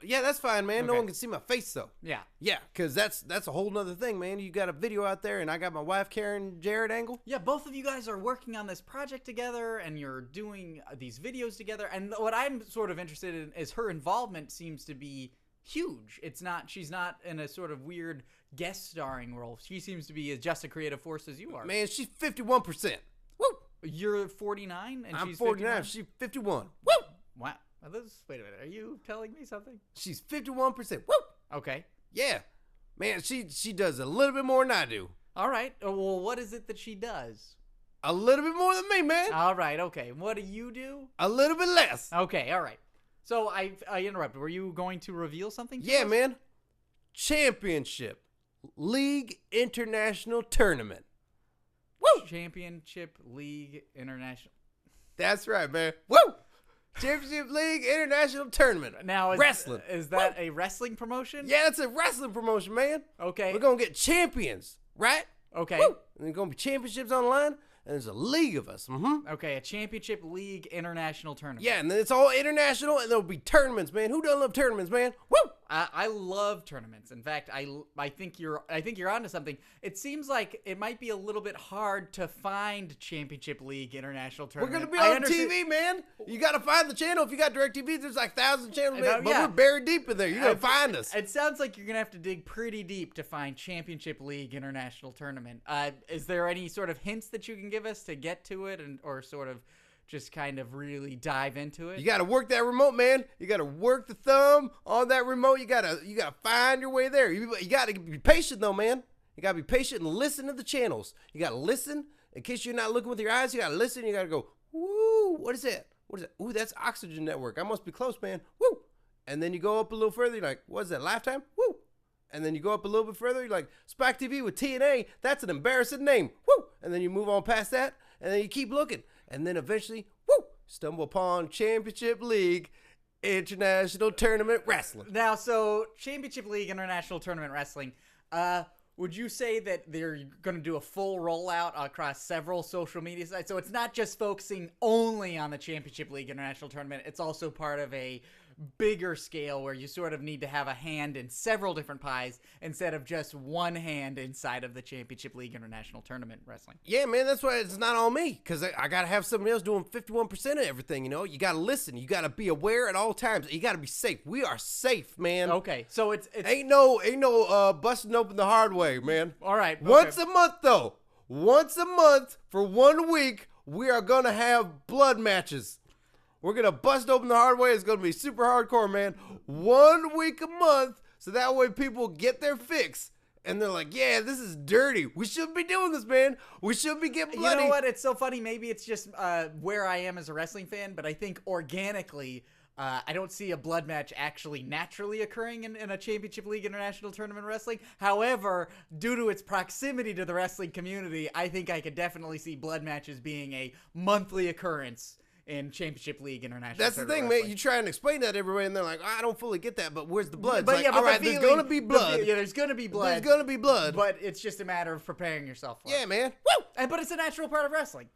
Yeah, that's fine, man. No
Okay.
one can see my face though.
Yeah.
Yeah, because that's a whole nother thing, man. You got a video out there, and I got my wife Karen Jarrett angle.
Yeah, both of you guys are working on this project together, and you're doing these videos together. And what I'm sort of interested in is her involvement seems to be huge. She's not in a sort of weird guest starring role. She seems to be just a creative force as you are.
Man, she's 51%. Woo!
You're 49, and
I'm
she's
49.
51?
She's 51. Woo!
Wow. Wait a minute. Are you telling me something?
She's 51%. Woo!
Okay.
Yeah. Man, she does a little bit more than I do.
All right. Well, what is it that she does?
A little bit more than me, man.
All right. Okay. What do you do?
A little bit less.
Okay. All right. So I interrupted. Were you going to reveal something?
Yeah, man. Championship League International Tournament. Woo!
Championship League International.
That's right, man. Woo! Championship League International Tournament.
Now,
wrestling.
Is that a wrestling promotion?
Yeah, it's a wrestling promotion, man.
Okay.
We're going to get champions, right?
Okay.
Woo! And there's going to be championships on the line, and there's a league of us.
Okay, a Championship League International Tournament.
Yeah, and then it's all international, and there'll be tournaments, man. Who doesn't love tournaments, man? Woo!
I love tournaments. In fact, I think you're onto something. It seems like it might be a little bit hard to find Championship League International
We're
Tournament.
going to be on TV, man. You got to find the channel. If you got DirecTV, there's like 1,000 channels, man. But
yeah.
we're buried deep in there. You're going to find us.
It sounds like you're going to have to dig pretty deep to find Championship League International Tournament. Is there any sort of hints that you can give us to get to it or sort of just kind of really dive into it?
You got to work that remote, man. You got to work the thumb on that remote. You got to find your way there. You got to be patient, though, man. You got to be patient and listen to the channels. You got to listen. In case you're not looking with your eyes, you got to listen. You got to go, woo, what is that? What is that? Ooh, that's Oxygen Network. I must be close, man. Woo. And then you go up a little further. You're like, what is that, Lifetime? Woo. And then you go up a little bit further. You're like, Spike TV with TNA. That's an embarrassing name. Woo. And then you move on past that. And then you keep looking. And then eventually, woo, stumble upon Championship League International Tournament Wrestling.
Now, so Championship League International Tournament Wrestling, would you say that they're going to do a full rollout across several social media sites? So it's not just focusing only on the Championship League International Tournament. It's also part of a bigger scale where you sort of need to have a hand in several different pies instead of just one hand inside of the Championship League International Tournament Wrestling.
Yeah, man, that's why it's not on me, because I got to have somebody else doing 51% of everything, you know? You got to listen. You got to be aware at all times. You got to be safe. We are safe, man.
Okay, so it's
Ain't no busting open the hard way, man.
all right. Okay.
Once a month, though. Once a month for 1 week, we are going to have blood matches. We're going to bust open the hard way. It's going to be super hardcore, man. 1 week a month, so that way people get their fix. And they're like, yeah, this is dirty. We shouldn't be doing this, man. We shouldn't be getting bloody.
You know what? It's so funny. Maybe it's just where I am as a wrestling fan, but I think organically, I don't see a blood match actually naturally occurring in a Championship League International Tournament Wrestling. However, due to its proximity to the wrestling community, I think I could definitely see blood matches being a monthly occurrance in Championship League International.
That's the thing,
Wrestling.
man. You try and explain that to everybody, and they're like, I don't fully get that, but where's the blood?
But
It's
yeah,
like,
but
all right,
the
there's
feeling-
going to be blood.
Yeah, there's going to be blood.
There's going to be blood.
But it's just a matter of preparing yourself for
Yeah,
it.
man. Woo!
But it's a natural part of wrestling.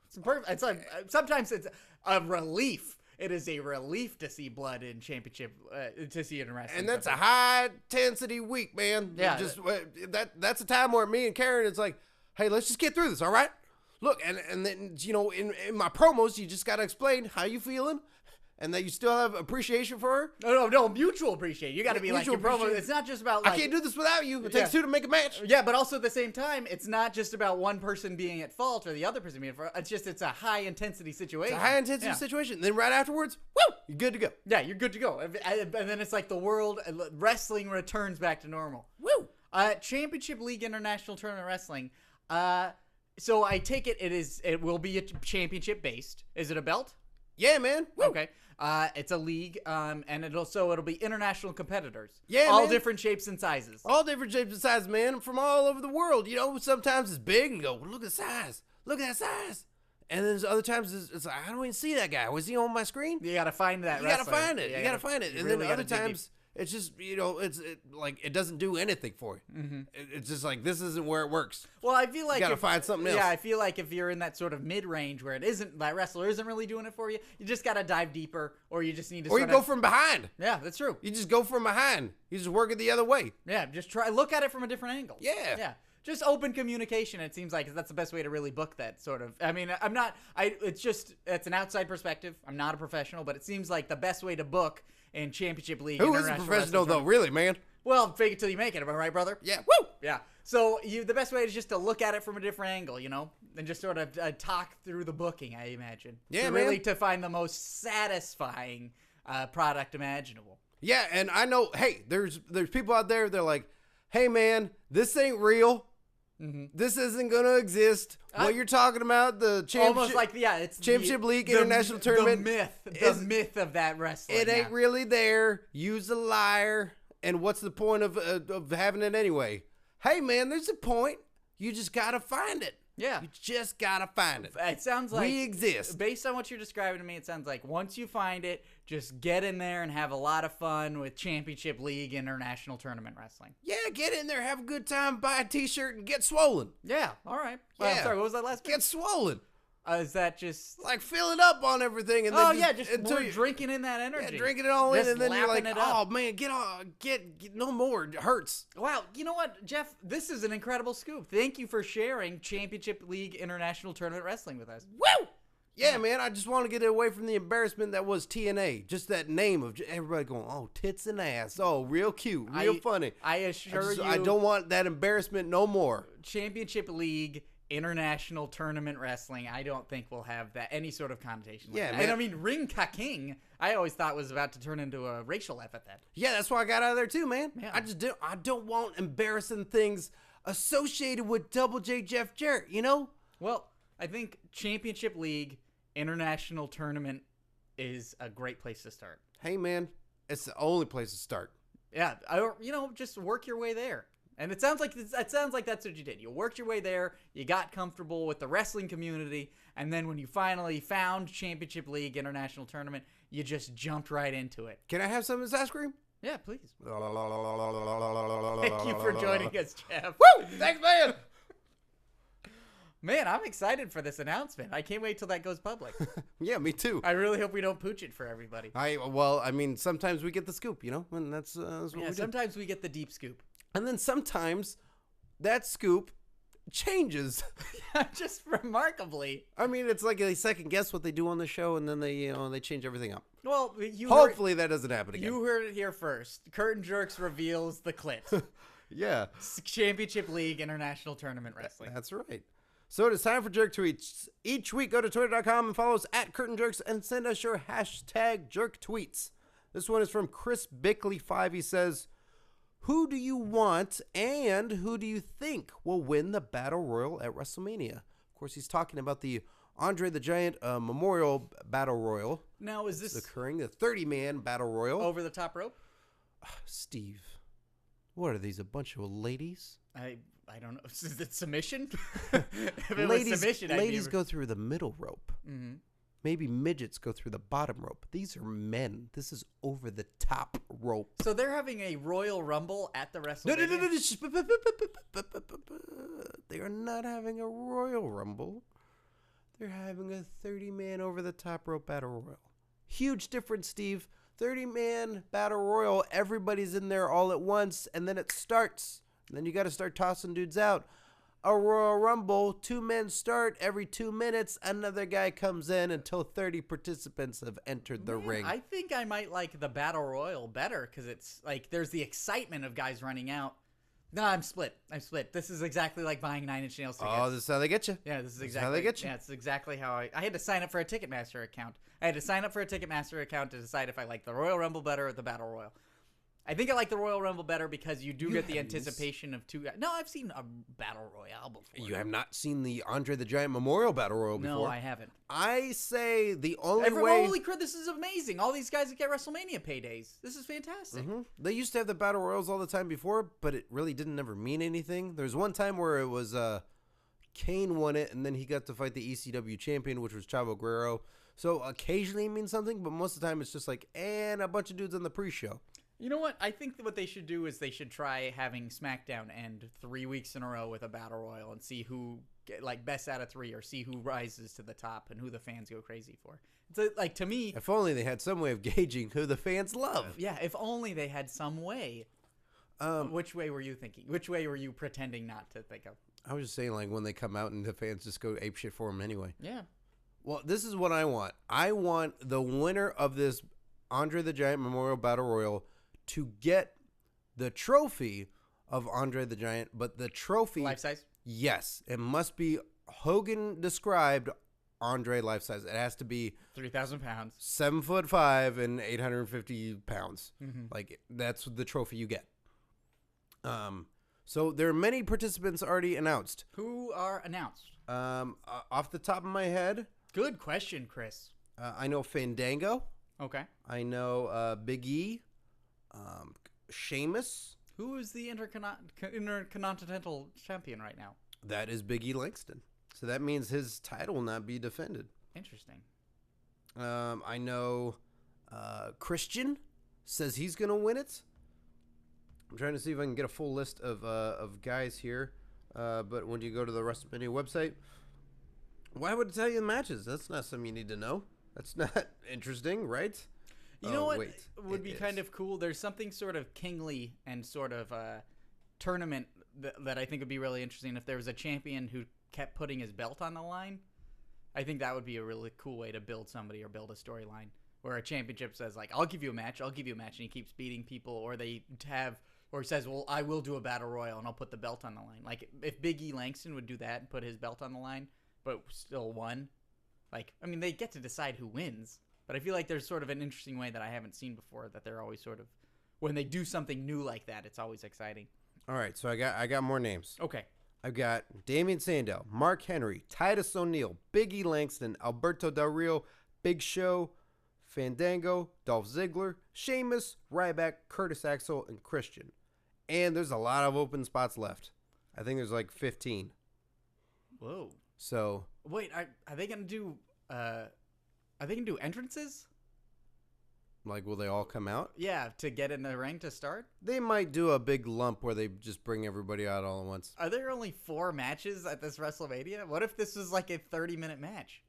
It's like sometimes it's a relief. It is a relief to see blood in championship, to see it in wrestling.
And that's a high intensity week, man.
Yeah.
Just that's a time where me and Karen, it's like, hey, let's just get through this, all right? Look, and then, you know, in my promos, you just got to explain how you feeling and that you still have appreciation for her.
No, mutual appreciation. You got to be like, your promo. It's not just about like,
I can't do this without you. It takes two to make a match.
Yeah, but also at the same time, it's not just about one person being at fault or the other person being at fault. It's a high intensity situation.
It's a high intensity situation. Then right afterwards, woo, you're good to go.
Yeah, you're good to go. And then it's like the world, wrestling returns back to normal.
Woo!
Championship League International Tournament Wrestling. So I take it will be a championship based. Is it a belt?
Yeah, man. Woo.
Okay. It's a league, and it'll be international competiters.
Yeah,
all
man.
different shapes and sizes.
All different shapes and sizes, man, from all over the world. You know, sometimes it's big and you go, look at the size. Look at that size. And then there's other times it's like, I don't even see that guy. Was he on my screen?
You gotta find that.
You gotta find it. You gotta find it. And
really
then other times, it's just, you know, like it doesn't do anything for you. Mm-hmm. It's just like, this isn't where it works.
Well, I feel like
you gotta find something else.
Yeah, I feel like if you're in that sort of mid-range where that wrestler isn't really doing it for you, you just gotta dive deeper, or you just need to.
Or you go from behind.
Yeah, that's true.
You just go from behind. You just work it the other way.
Yeah, just look at it from a different angle.
Yeah.
Yeah. Just open communication, it seems like, that's the best way to really book that sort of. I mean, it's an outside perspective. I'm not a professional, but it seems like the best way to book in Championship League.
Who is a professional, though, really, man?
Well, fake it till you make it, am I right, brother?
Yeah. Woo!
Yeah. So the best way is just to look at it from a different angle, you know, and just sort of talk through the booking, I imagine.
Yeah, man.
Really to find the most satisfying product imaginable.
Yeah, and I know, hey, there's people out there, they're like, hey, man, this ain't real. Mm-hmm. This isn't going to exist. What you're talking about, the championship,
almost like, it's
Championship League International Tournament.
The myth of that wrestling.
It ain't really there. Use a liar. And what's the point of having it anyway? Hey, man, there's a point. You just got to find it.
Yeah.
You just got to find it.
It sounds like
we exist.
Based on what you're describing to me, it sounds like once you find it, just get in there and have a lot of fun with Championship League International Tournament Wrestling.
Yeah, get in there, have a good time, buy a t-shirt, and get swollen.
Yeah, all right.
Yeah.
Sorry, what was that last bit?
Get swollen.
Is that just
like fill it up on everything, and then
until you're drinking in that energy.
Yeah, drinking it all in, and then you're like,
oh
man, get no more. It hurts.
Wow, you know what, Jeff? This is an incredible scoop. Thank you for sharing Championship League International Tournament Wrestling with us.
Woo! Yeah, man, I just want to get away from the embarrassment that was TNA. Just that name of everybody going, oh, tits and ass. Oh, real cute, real funny.
I assure you,
I don't want that embarrassment no more.
Championship League International Tournament Wrestling, I don't think will have that any sort of connotation.
Yeah,
like
man.
And I mean, ring ka-king, I always thought was about to turn into a racial epithet.
Yeah, that's why I got out of there too, man.
Yeah.
I don't want embarrassing things associated with Double J Jeff Jarrett, you know?
Well, I think Championship League International Tournament is a great place to start.
Hey, man, it's the only place to start.
Yeah, just work your way there. And it sounds like that's what you did. You worked your way there, you got comfortable with the wrestling community, and then when you finally found Championship League International Tournament, you just jumped right into it.
Can I have some of this ice cream?
Yeah, please. Thank you for joining us, Jeff.
Woo! Thanks, man.
Man, I'm excited for this announcement. I can't wait till that goes public.
Yeah, me too.
I really hope we don't pooch it for everybody.
I mean, sometimes we get the scoop, you know, and that's what we do.
Sometimes we get the deep scoop.
And then sometimes that scoop changes.
Just remarkably.
I mean, it's like they second guess what they do on the show, and then they change everything up.
Well,
hopefully that doesn't happen again.
You heard it here first. Curtain Jerks reveals the clit.
Yeah.
Championship League International Tournament Wrestling.
That's right. So it is time for Jerk Tweets. Each week, go to twitter.com and follow us at Curtain Jerks and send us your hashtag Jerk Tweets. This one is from Chris Bickley5. He says, who do you want and who do you think will win the Battle Royal at WrestleMania? Of course, he's talking about the Andre the Giant Memorial Battle Royal.
Now, is this
occurring? The 30-man Battle Royal.
Over the top rope?
Steve, what are these, a bunch of ladies?
I don't know. Is it submission? If it was submission,
ladies go through the middle rope.
Mm-hmm.
Maybe midgets go through the bottom rope. These are men. This is over the top rope.
So they're having a Royal Rumble at the WrestleMania?
No. They are not having a Royal Rumble. They're having a 30-man over the top rope battle royal. Huge difference, Steve. 30-man battle royal. Everybody's in there all at once, and then it starts. And then you got to start tossing dudes out. a Royal Rumble, 2-man start every 2 minutes. Another guy comes in until 30 participants have entered the ring.
I think I might like the Battle Royal better because it's like there's the excitement of guys running out. No, I'm split. This is exactly like buying 9 Inch Nails tickets.
Oh, this is how they get you.
Yeah, this is
exactly how they get you.
Yeah, it's exactly how I had to sign up for a Ticketmaster account. I had to sign up for a Ticketmaster account to decide if I like the Royal Rumble better or the Battle Royal. I think I like the Royal Rumble better because you get the anticipation of two guys. No, I've seen a Battle Royale before.
You have not seen the Andre the Giant Memorial Battle Royal before?
No, I haven't.
I say the only way...
Holy crap, this is amazing. All these guys that get WrestleMania paydays. This is fantastic.
Mm-hmm. They used to have the Battle Royals all the time before, but it really didn't ever mean anything. There's one time where it was Kane won it, and then he got to fight the ECW champion, which was Chavo Guerrero. So occasionally it means something, but most of the time it's just like, and a bunch of dudes on the pre-show.
You know what? I think what they should do is they should try having SmackDown end 3 weeks in a row with a Battle Royal and see who, like, best out of 3 or see who rises to the top and who the fans go crazy for. It's like, to me...
If only they had some way of gauging who the fans love.
Yeah, if only they had some way. Which way were you thinking? Which way were you pretending not to think of?
I was just saying, like, when they come out and the fans just go apeshit for them anyway.
Yeah.
Well, this is what I want. I want the winner of this Andre the Giant Memorial Battle Royal to get the trophy of Andre the Giant, but the trophy...
Life size?
Yes. It must be Hogan-described Andre life size. It has to be...
3,000 pounds.
7'5" and 850 pounds.
Mm-hmm.
Like, that's the trophy you get. So there are many participants already announced.
Who are announced?
Off the top of my head...
Good question, Chris.
I know Fandango.
Okay.
I know Big E. Sheamus.
Who is the Intercontinental Champion right now?
That is Big E Langston. So that means his title will not be defended.
Interesting.
I know Christian says he's going to win it. I'm trying to see if I can get a full list of guys here. But when you go to the WrestleMania website, why would it tell you the matches? That's not something you need to know. That's not interesting, right?
You know what would be kind of cool? There's something sort of kingly and sort of tournament that I think would be really interesting if there was a champion who kept putting his belt on the line. I think that would be a really cool way to build somebody or build a storyline where a championship says, like, I'll give you a match, and he keeps beating people, or they have, or he says, well, I will do a battle royal and I'll put the belt on the line. Like, if Big E Langston would do that and put his belt on the line, but still won, like, I mean, they get to decide who wins. But I feel like there's sort of an interesting way that I haven't seen before that they're always sort of, when they do something new like that, it's always exciting.
All right, so I got more names.
Okay.
I've got Damian Sandow, Mark Henry, Titus O'Neil, Big E Langston, Alberto Del Rio, Big Show, Fandango, Dolph Ziggler, Sheamus, Ryback, Curtis Axel, and Christian. And there's a lot of open spots left. I think there's like 15.
Whoa.
So.
Wait, are they going to do... Are they going to do entrances?
Like, will they all come out?
Yeah, to get in the ring to start?
They might do a big lump where they just bring everybody out all at once.
Are there only 4 matches at this WrestleMania? What if this was like a 30-minute match?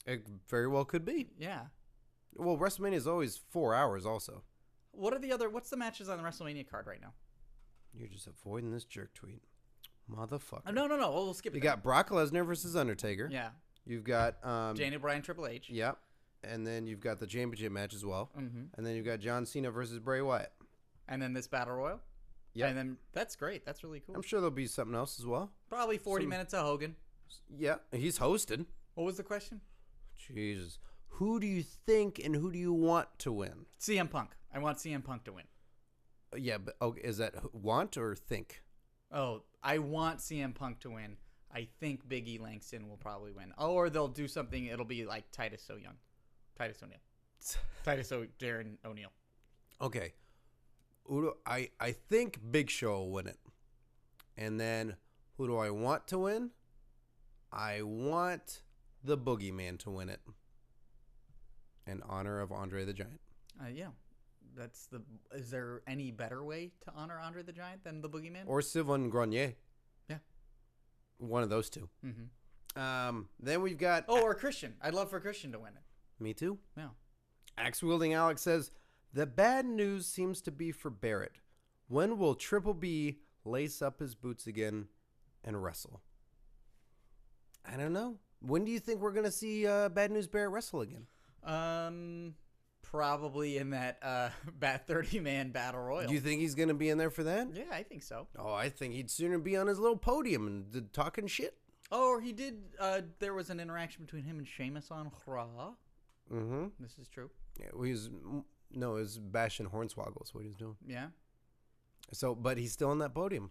It very well could be.
Yeah.
Well, WrestleMania is always 4 hours also.
What's the matches on the WrestleMania card right now?
You're just avoiding this jerk tweet. Motherfucker.
No. We'll skip it.
You got Brock Lesnar versus Undertaker.
Yeah.
You've got
Daniel Bryan, Triple H.
Yep. And then you've got the championship match as well.
Mm-hmm.
And then you've got John Cena versus Bray Wyatt.
And then this Battle Royal.
Yeah.
And then that's great. That's really cool.
I'm sure there'll be something else as well.
Probably 40 minutes of Hogan.
Yeah. He's hosted.
What was the question?
Jesus. Who do you think and who do you want to win?
CM Punk. I want CM Punk to win.
Yeah, but is that want or think?
Oh, I want CM Punk to win. I think Big E Langston will probably win. Or they'll do something. It'll be like Titus O'Neil. Darren O'Neil.
Okay. I think Big Show will win it. And then who do I want to win? I want the Boogeyman to win it. In honor of Andre the Giant.
Yeah. Is there any better way to honor Andre the Giant than the Boogeyman?
Or Sylvain Grenier.
Yeah.
One of those two.
Mm-hmm.
Then we've got...
Oh, or Christian. I'd love for Christian to win it.
Me too.
Yeah.
Axe-wielding Alex says, the bad news seems to be for Barrett. When will Triple B lace up his boots again and wrestle? I don't know. When do you think we're going to see Bad News Barrett wrestle again?
Probably in that 30-man battle royal.
Do you think he's going to be in there for that?
Yeah, I think so.
Oh, I think he'd sooner be on his little podium and talking shit.
Oh, or he did. There was an interaction between him and Sheamus on Raw.
Mm-hmm.
This is true.
Yeah, it was bashing Hornswoggle is what he was doing.
Yeah.
So, but he's still on that podium.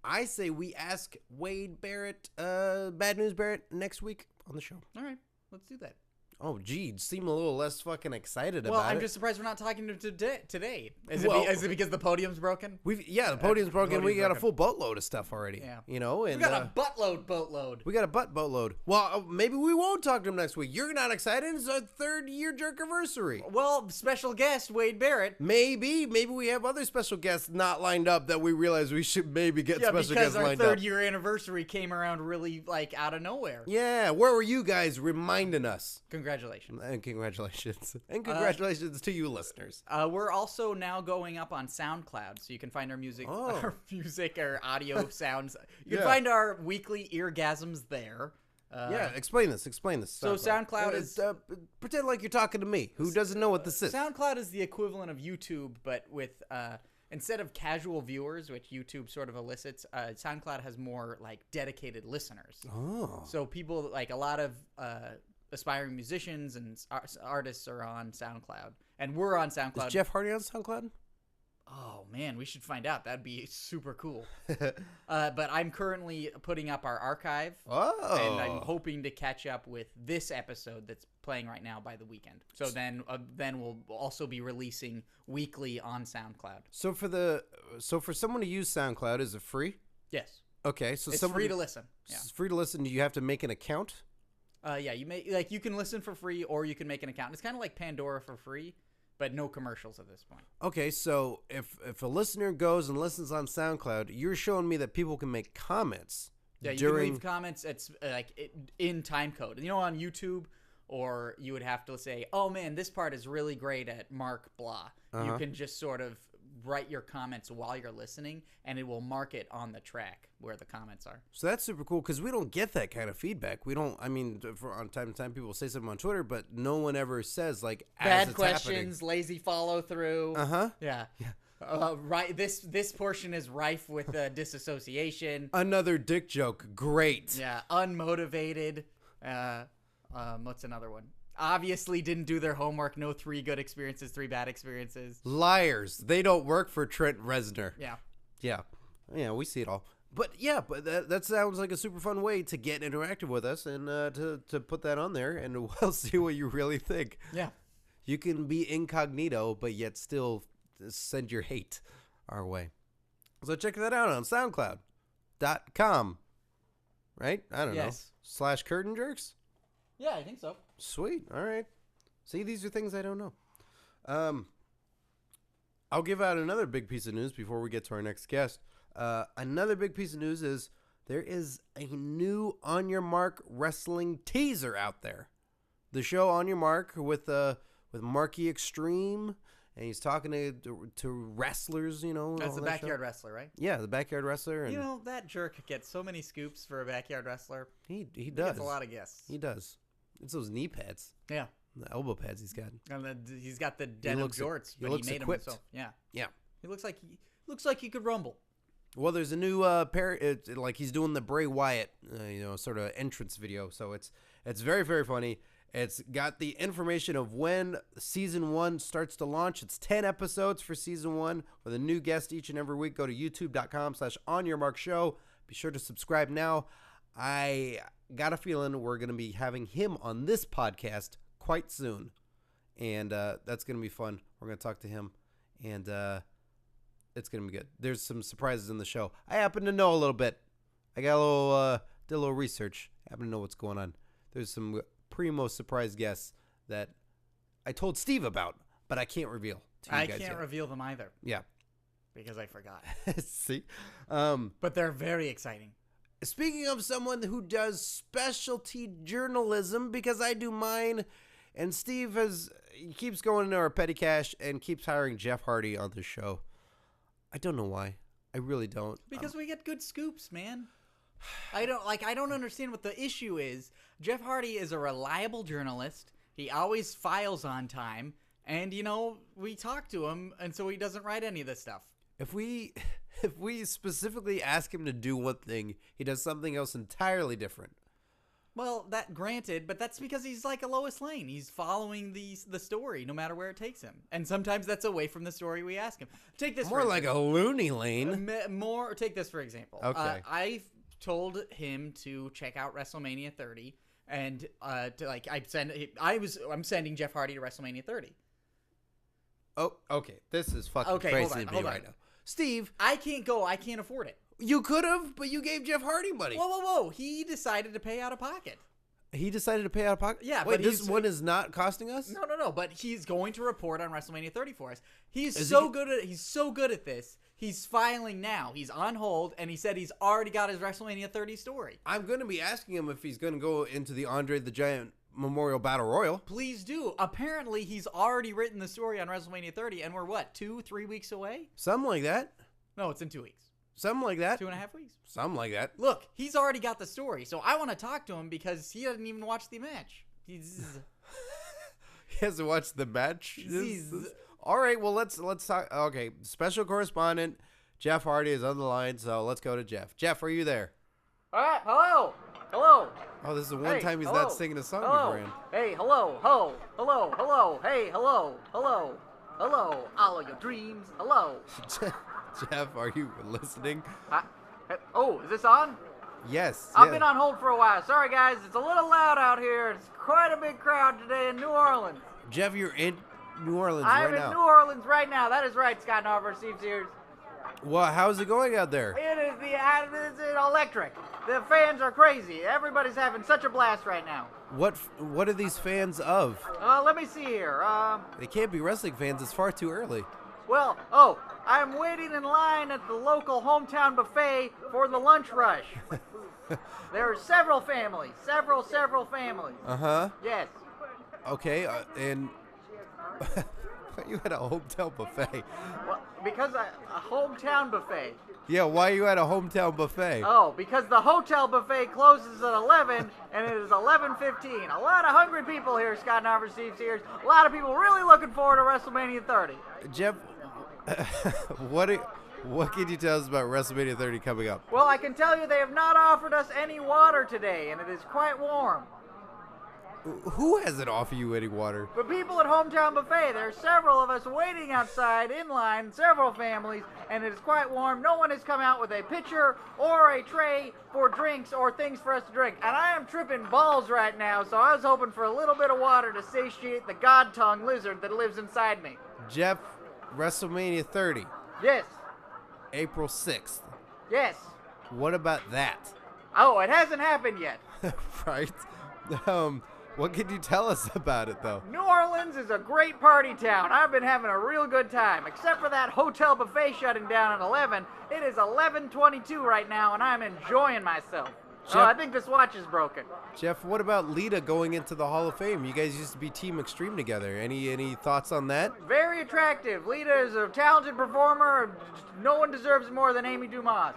I say we ask Wade Barrett, Bad News Barrett, next week on the show.
All right, let's do that.
Oh, gee, seem a little less fucking excited about it.
Well, I'm just surprised we're not talking to him today. Is it because the podium's broken?
The podium's broken. We got a full boatload of stuff already.
Yeah.
You know, and
We got a boatload.
We got a boatload. Well, maybe we won't talk to him next week. You're not excited? It's our 3rd year Jerkiversary.
Well, special guest Wade Barrett.
Maybe we have other special guests not lined up that we realize we should maybe get special guests lined up.
Because our 3rd year anniversary came around really out of nowhere.
Yeah, where were you guys reminding us?
Congratulations.
And congratulations. And congratulations to you listeners.
We're also now going up on SoundCloud, so you can find our music, our audio sounds. You can find our weekly eargasms there.
Explain this.
So SoundCloud is...
pretend like you're talking to me, who doesn't know what this is.
SoundCloud is the equivalent of YouTube, but with... instead of casual viewers, which YouTube sort of elicits, SoundCloud has more, dedicated listeners.
Oh.
So people, a lot of... aspiring musicians and artists are on SoundCloud, and we're on SoundCloud.
Is Jeff Hardy on SoundCloud?
Oh man, we should find out. That'd be super cool. But I'm currently putting up our archive, and I'm hoping to catch up with this episode that's playing right now by the weekend. So then we'll also be releasing weekly on SoundCloud.
So for someone to use SoundCloud, is it free?
Yes.
Okay, so
it's free to listen. Yeah.
It's free to listen. Do you have to make an account?
Yeah, you can listen for free, or you can make an account. It's kind of like Pandora for free, but no commercials at this point.
Okay, so if a listener goes and listens on SoundCloud, you're showing me that people can make comments.
Yeah, you can leave comments. It's in time code. On YouTube, or you would have to say, "Oh man, this part is really great at Mark blah." You can just sort of write your comments while you're listening, and it will mark it on the track where the comments are.
So that's super cool because we don't get that kind of feedback. We don't. I mean, on time to time, people say something on Twitter, but no one ever says
bad questions, lazy follow through.
Yeah.
Right. This portion is rife with disassociation.
Another dick joke. Great.
Yeah. Unmotivated. What's another one? Obviously didn't do their homework. No 3 good experiences, 3 bad experiences.
Liars. They don't work for Trent Reznor.
Yeah.
Yeah, we see it all. But that sounds like a super fun way to get interactive with us and to put that on there, and we'll see what you really think.
Yeah.
You can be incognito, but yet still send your hate our way. So check that out on SoundCloud.com. Right? I don't know. /Curtain Jerks?
Yeah, I think so.
Sweet. All right. See, these are things I don't know. I'll give out another big piece of news before we get to our next guest. Another big piece of news is there is a new On Your Mark wrestling teaser out there. The show On Your Mark with Marky Extreme, and he's talking to wrestlers,
That's the backyard wrestler, right?
Yeah, the backyard wrestler. And
that jerk gets so many scoops for a backyard wrestler.
He does.
He gets a lot of guests.
He does. It's those knee pads.
Yeah.
The elbow pads he's got.
And he's got the denim jorts, but he made
equipped.
them himself. Yeah.
Yeah.
He looks like he could rumble.
Well, there's a new pair. He's doing the Bray Wyatt, sort of entrance video. So it's very, very funny. It's got the information of when season 1 starts to launch. It's 10 episodes for season 1 with a new guest each and every week. Go to youtube.com/onyourmarkshow. Be sure to subscribe now. I got a feeling we're going to be having him on this podcast quite soon. And that's going to be fun. We're going to talk to him. And it's going to be good. There's some surprises in the show. I happen to know a little bit. I got did a little research. I happen to know what's going on. There's some primo surprise guests that I told Steve about, but I can't reveal to you guys
I can't
yet.
reveal them either.
Yeah.
Because I forgot.
See?
But they're very exciting.
Speaking of someone who does specialty journalism, because I do mine, and Steve keeps going into our petty cash and keeps hiring Jeff Hardy on the show. I don't know why. I really don't.
Because we get good scoops, man. I don't understand what the issue is. Jeff Hardy is a reliable journalist. He always files on time. And, we talk to him, and so he doesn't write any of this stuff.
If we specifically ask him to do one thing, he does something else entirely different.
Well, that granted, but that's because he's like a Lois Lane. He's following the story, no matter where it takes him. And sometimes that's away from the story we ask him. Take this
more like a loony lane.
Take this for example.
Okay.
I told him to check out WrestleMania 30, and I'm sending Jeff Hardy to WrestleMania 30.
Oh, okay. This is fucking crazy to me right now. Steve.
I can't go. I can't afford it.
You could have, but you gave Jeff Hardy money.
Whoa. He decided to pay out of pocket.
He decided to pay out of pocket?
Yeah.
Wait, this one is not costing us?
No. But he's going to report on WrestleMania 30 for us. He's so good at this. He's filing now. He's on hold, and he said he's already got his WrestleMania 30 story.
I'm going to be asking him if he's going to go into the Andre the Giant Memorial Battle Royal.
Please do. Apparently, he's already written the story on WrestleMania 30, and we're 2-3 weeks away?
Something like that.
No, it's in 2 weeks.
Something like that.
2.5 weeks.
Something like that.
Look, he's already got the story, so I want to talk to him because he doesn't even watch the match.
He hasn't watched the match? All right, well, let's talk. Okay, special correspondent Jeff Hardy is on the line, so let's go to Jeff. Jeff, are you there?
All right, hello.
Oh, this is the one time he's not singing a song beforehand.
Hey, hello, hey, hello, all of your dreams, hello.
Jeff, are you listening?
Is this on?
Yes.
I've been on hold for a while. Sorry, guys, it's a little loud out here. It's quite a big crowd today in New Orleans.
Jeff, you're in New Orleans right now.
I'm in New Orleans right now. That is right, Scott Narver, Sears.
Well, how's it going out there?
It's electric. The fans are crazy. Everybody's having such a blast right now.
What are these fans of?
Let me see here.
They can't be wrestling fans. It's far too early.
Well, I'm waiting in line at the local hometown buffet for the lunch rush. There are several families. Several families.
Uh-huh.
Yes.
Okay, and you had a hometown buffet.
Well, because a hometown buffet.
Yeah, why are you at a hometown buffet?
Oh, because the hotel buffet closes at 11, and it is 11:15. A lot of hungry people here, Scott Narver, Sears. A lot of people really looking forward to WrestleMania 30.
Jeff, what can you tell us about WrestleMania 30 coming up?
Well, I can tell you they have not offered us any water today, and it is quite warm.
Who hasn't offered you any water?
The people at Hometown Buffet. There are several of us waiting outside in line, several families, and it is quite warm. No one has come out with a pitcher or a tray for drinks or things for us to drink. And I am tripping balls right now, so I was hoping for a little bit of water to satiate the god-tongue lizard that lives inside me.
Jeff, WrestleMania 30.
Yes.
April 6th.
Yes.
What about that?
Oh, it hasn't happened yet.
Right. What can you tell us about it, though?
New Orleans is a great party town. I've been having a real good time. Except for that hotel buffet shutting down at 11. It is 11:22 right now, and I'm enjoying myself.
Jeff,
I think this watch is broken.
Jeff, what about Lita going into the Hall of Fame? You guys used to be Team Extreme together. Any thoughts on that?
Very attractive. Lita is a talented performer. No one deserves it more than Amy Dumas.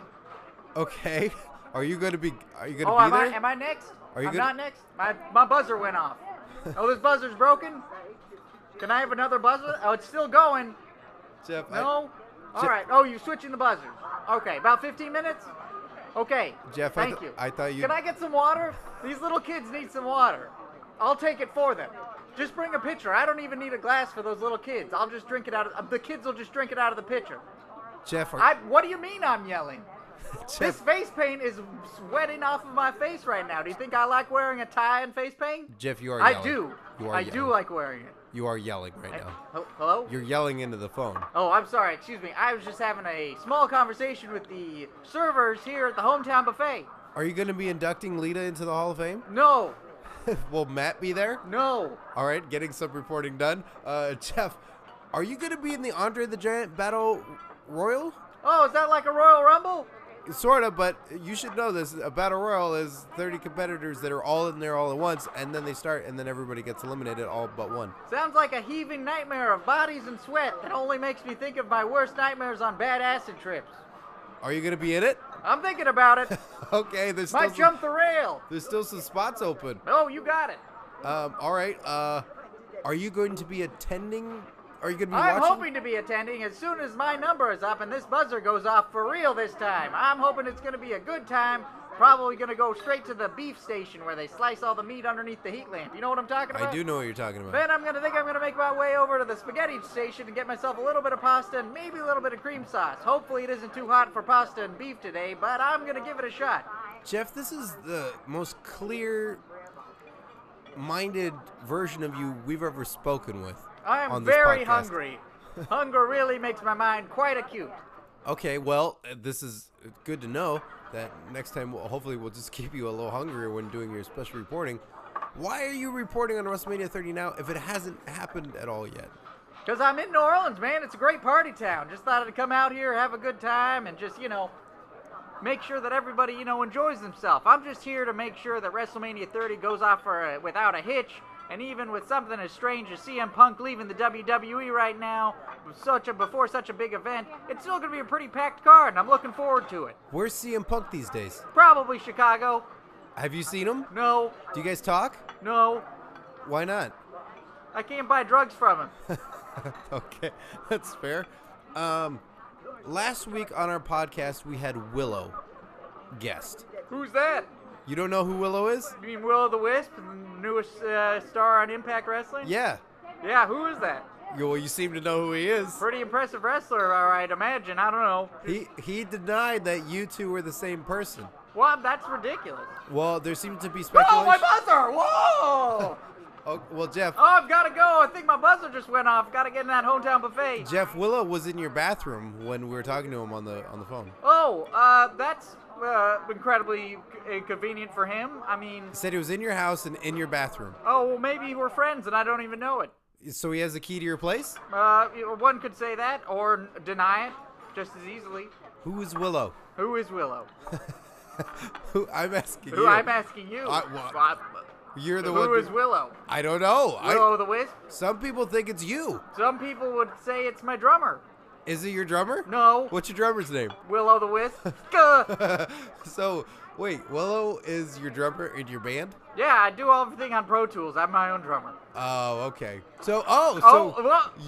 Okay. Are you going to be there?
Am I next? I'm not next? My buzzer went off. Oh, this buzzer's broken? Can I have another buzzer? Oh, it's still going.
Jeff,
no? All right. Oh, you're switching the buzzers. Okay, about 15 minutes? Okay.
Jeff,
thank you.
I thought you...
Can I get some water? These little kids need some water. I'll take it for them. Just bring a pitcher. I don't even need a glass for those little kids. I'll just drink it out of... The kids will just drink it out of the pitcher.
Jeff,
what do you mean I'm yelling?
Jeff,
this face paint is sweating off of my face right now. Do you think I like wearing a tie and face paint?
Jeff, you are yelling.
I do. I do like wearing it.
You are yelling right now.
Hello?
You're yelling into the phone.
Oh, I'm sorry. Excuse me. I was just having a small conversation with the servers here at the Hometown Buffet.
Are you going to be inducting Lita into the Hall of Fame?
No.
Will Matt be there?
No.
All right, getting some reporting done. Jeff, are you going to be in the Andre the Giant Battle Royal?
Oh, is that like a Royal Rumble?
Sort of, but you should know this. A Battle Royal is 30 competitors that are all in there all at once, and then they start, and then everybody gets eliminated all but one.
Sounds like a heaving nightmare of bodies and sweat that only makes me think of my worst nightmares on bad acid trips.
Are you gonna be in it?
I'm thinking about it.
Okay, there's
Might jump the rail.
there's still some spots open.
Oh, you got it.
All right. Are you going to be attending? Are you going to be
I'm
watching?
hoping to be attending as soon as my number is up and this buzzer goes off for real this time. I'm hoping it's going to be a good time. Probably going to go straight to the beef station where they slice all the meat underneath the heat lamp. You know what I'm talking about?
I do know what you're talking about.
Then I'm going to make my way over to the spaghetti station and get myself a little bit of pasta and maybe a little bit of cream sauce. Hopefully it isn't too hot for pasta and beef today, but I'm going to give it a shot.
Jeff, this is the most clear-minded version of you we've ever spoken with.
I
on
am
this
very
podcast.
hungry. Hunger really makes my mind quite acute.
Okay, well, this is good to know that next time, hopefully, we'll just keep you a little hungrier when doing your special reporting. Why are you reporting on WrestleMania 30 now if it hasn't happened at all yet?
Because I'm in New Orleans, man. It's a great party town. Just thought I'd come out here, have a good time, and just, make sure that everybody, enjoys themselves. I'm just here to make sure that WrestleMania 30 goes off without a hitch. And even with something as strange as CM Punk leaving the WWE right now, before such a big event, it's still going to be a pretty packed card, and I'm looking forward to it.
Where's CM Punk these days?
Probably Chicago.
Have you seen him?
No.
Do you guys talk?
No.
Why not?
I can't buy drugs from him.
Okay, that's fair. Last week on our podcast, we had Willow guest.
Who's that?
You don't know who Willow is?
You mean Will-O the Wisp, the newest star on Impact Wrestling?
Yeah.
Yeah, who is that?
Well, you seem to know who he is.
Pretty impressive wrestler, I'd imagine. I don't know.
He denied that you two were the same person.
Well, that's ridiculous.
Well, there seems to be speculation.
Oh, my buzzer! Whoa!
Oh, well, Jeff.
Oh, I've got to go. I think my buzzer just went off. Got to get in that hometown buffet.
Jeff, Willow was in your bathroom when we were talking to him on the phone.
Oh, that's incredibly inconvenient for him. I mean...
He said he was in your house and in your bathroom.
Oh, well, maybe we're friends and I don't even know it.
So he has the key to your place?
One could say that or deny it just as easily.
Who is Willow?
Who is Willow?
I'm asking you.
Who I'm asking you.
You're the one.
Who is Willow?
I don't know.
Willow the Wisp?
Some people think it's you.
Some people would say it's my drummer.
Is it your drummer?
No.
What's your drummer's name?
Willow the Wisp.
So, wait, Willow is your drummer in your band?
Yeah, I do everything on Pro Tools. I'm my own drummer.
Oh, okay. So,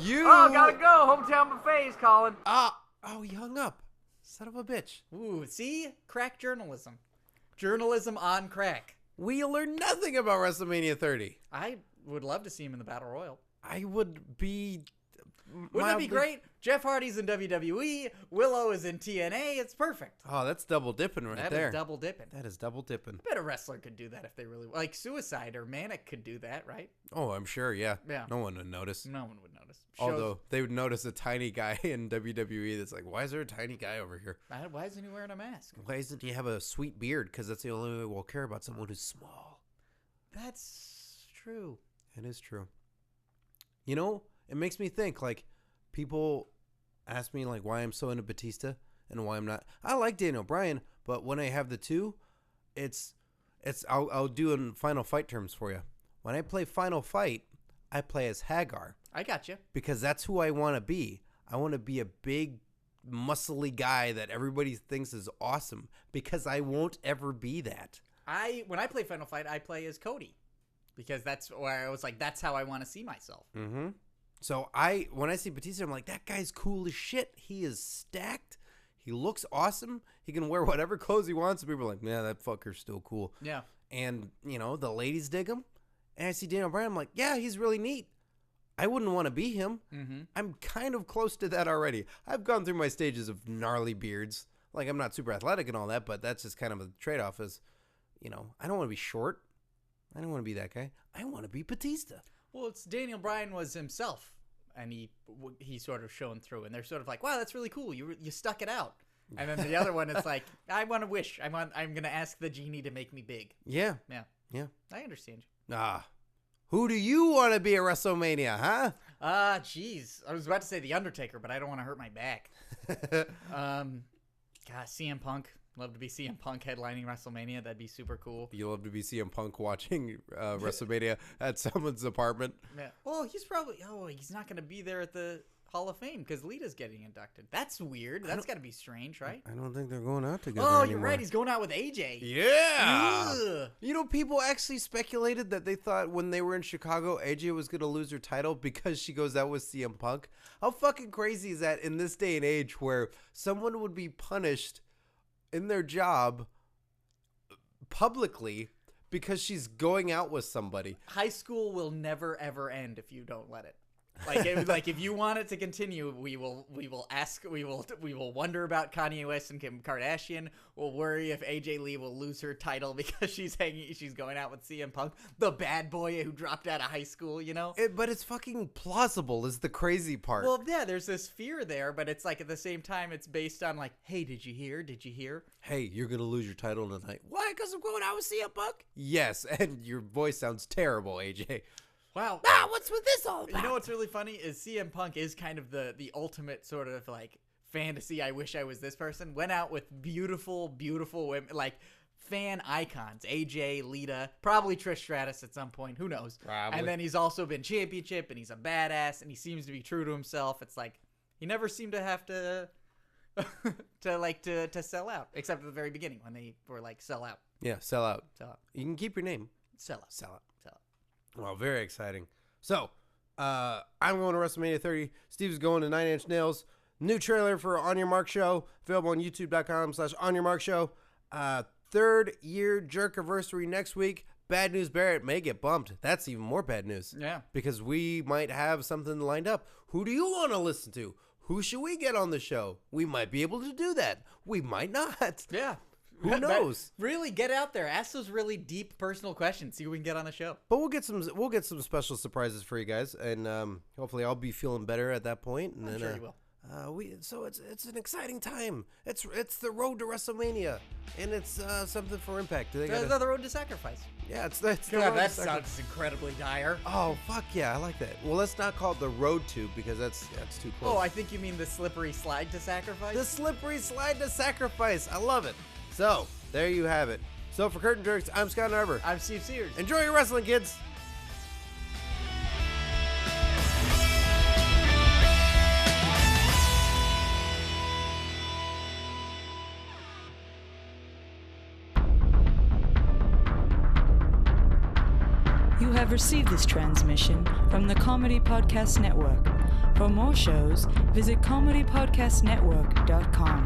you...
Oh, gotta go. Hometown buffet's calling.
He hung up. Son of a bitch.
Ooh, see? Crack journalism. Journalism on crack.
We learned nothing about WrestleMania 30.
I would love to see him in the Battle Royal.
I would be...
Wouldn't that be great? Jeff Hardy's in WWE. Willow is in TNA. It's perfect.
Oh, that's double dipping right there.
That is double dipping.
That is double dipping.
I bet a wrestler could do that if they really... Like Suicide or Manic could do that, right?
Oh, I'm sure, yeah.
Yeah.
No one would notice.
No one would notice.
Although, they would notice a tiny guy in WWE that's like, why is there a tiny guy over here?
Why isn't he wearing a mask?
Why doesn't he have a sweet beard? Because that's the only way we'll care about someone who's small.
That's true.
It is true. You know, it makes me think, like, people ask me, like, why I'm so into Batista and why I'm not. I like Daniel Bryan, but when I have the two, I'll do in Final Fight terms for you. When I play Final Fight, I play as Hagar.
I got you.
Because that's who I want to be. I want to be a big, muscly guy that everybody thinks is awesome because I won't ever be that.
When I play Final Fight, I play as Cody because that's where I was like, that's how I want to see myself.
Mm-hmm. So when I see Batista, I'm like, that guy's cool as shit. He is stacked. He looks awesome. He can wear whatever clothes he wants. And people are like, yeah, that fucker's still cool.
Yeah.
And, the ladies dig him. And I see Daniel Bryan, I'm like, yeah, he's really neat. I wouldn't want to be him. Mm-hmm. I'm kind of close to that already. I've gone through my stages of gnarly beards. Like, I'm not super athletic and all that, but that's just kind of a trade-off is, I don't want to be short. I don't want to be that guy. I want to be Batista.
Well, it's Daniel Bryan was himself, and he sort of shone through, and they're sort of like, wow, that's really cool. You stuck it out. And then the other one is like, I want to wish. I'm going to ask the genie to make me big.
Yeah.
Yeah.
Yeah.
I understand you.
Who do you want to be at WrestleMania, huh?
Jeez. I was about to say The Undertaker, but I don't want to hurt my back. CM Punk. Love to be CM Punk headlining WrestleMania. That'd be super cool.
You love to be CM Punk watching WrestleMania at someone's apartment.
Yeah. Well, he's not going to be there at the Hall of Fame because Lita's getting inducted. That's weird. That's got to be strange, right?
I don't think they're going out together
Oh,
anymore.
you're right. He's going out with AJ.
Yeah.
Ugh.
You know, people actually speculated that they thought when they were in Chicago, AJ was going to lose her title because she goes out with CM Punk. How fucking crazy is that in this day and age where someone would be punished in their job publicly because she's going out with somebody?
High school will never ever end if you don't let it. Like if you want it to continue, we will wonder about Kanye West and Kim Kardashian. We'll worry if AJ Lee will lose her title because she's going out with CM Punk, the bad boy who dropped out of high school, you know?
But it's fucking plausible is the crazy part.
Well, yeah, there's this fear there, but it's like at the same time it's based on like, hey, did you hear? Did you hear?
Hey, you're going to lose your title tonight. Why? Because I'm going out with CM Punk? Yes, and your voice sounds terrible, AJ.
Wow.
Ah, what's with this all about?
You know what's really funny is CM Punk is kind of the ultimate sort of like fantasy. I wish I was this person. Went out with beautiful, beautiful women, like fan icons. AJ, Lita, probably Trish Stratus at some point. Who knows?
Probably.
And then he's also been championship, and he's a badass, and he seems to be true to himself. It's like he never seemed to have to to sell out, except at the very beginning when they were like sell out.
Yeah, sell out.
Sell out.
You can keep your name.
Sell out.
Sell out.
Sell out.
Well, very exciting. So, I'm going to WrestleMania 30. Steve's going to 9 Inch Nails. New trailer for On Your Mark Show. Available on youtube.com/On Your Mark Show. Third year Jerkiversary next week. Bad news, Barrett may get bumped. That's even more bad news.
Yeah.
Because we might have something lined up. Who do you want to listen to? Who should we get on the show? We might be able to do that. We might not.
Yeah.
Who knows?
But really, get out there. Ask those really deep personal questions. See who we can get on the show.
But we'll get some special surprises for you guys, and hopefully I'll be feeling better at that point. And
I'm sure you will.
So it's an exciting time. It's the road to WrestleMania, and it's something for Impact.
The road to sacrifice.
Yeah, it's the road
God, that
to sacrifice.
sounds incredibly dire.
Oh fuck yeah, I like that. Well, let's not call it the road to because that's too close.
Oh, I think you mean the slippery slide to sacrifice.
The slippery slide to sacrifice. I love it. So there you have it. So for Curtain Jerks, I'm Scott Narver.
I'm Steve Sears.
Enjoy your wrestling, kids.
You have received this transmission from the Comedy Podcast Network. For more shows, visit comedypodcastnetwork.com.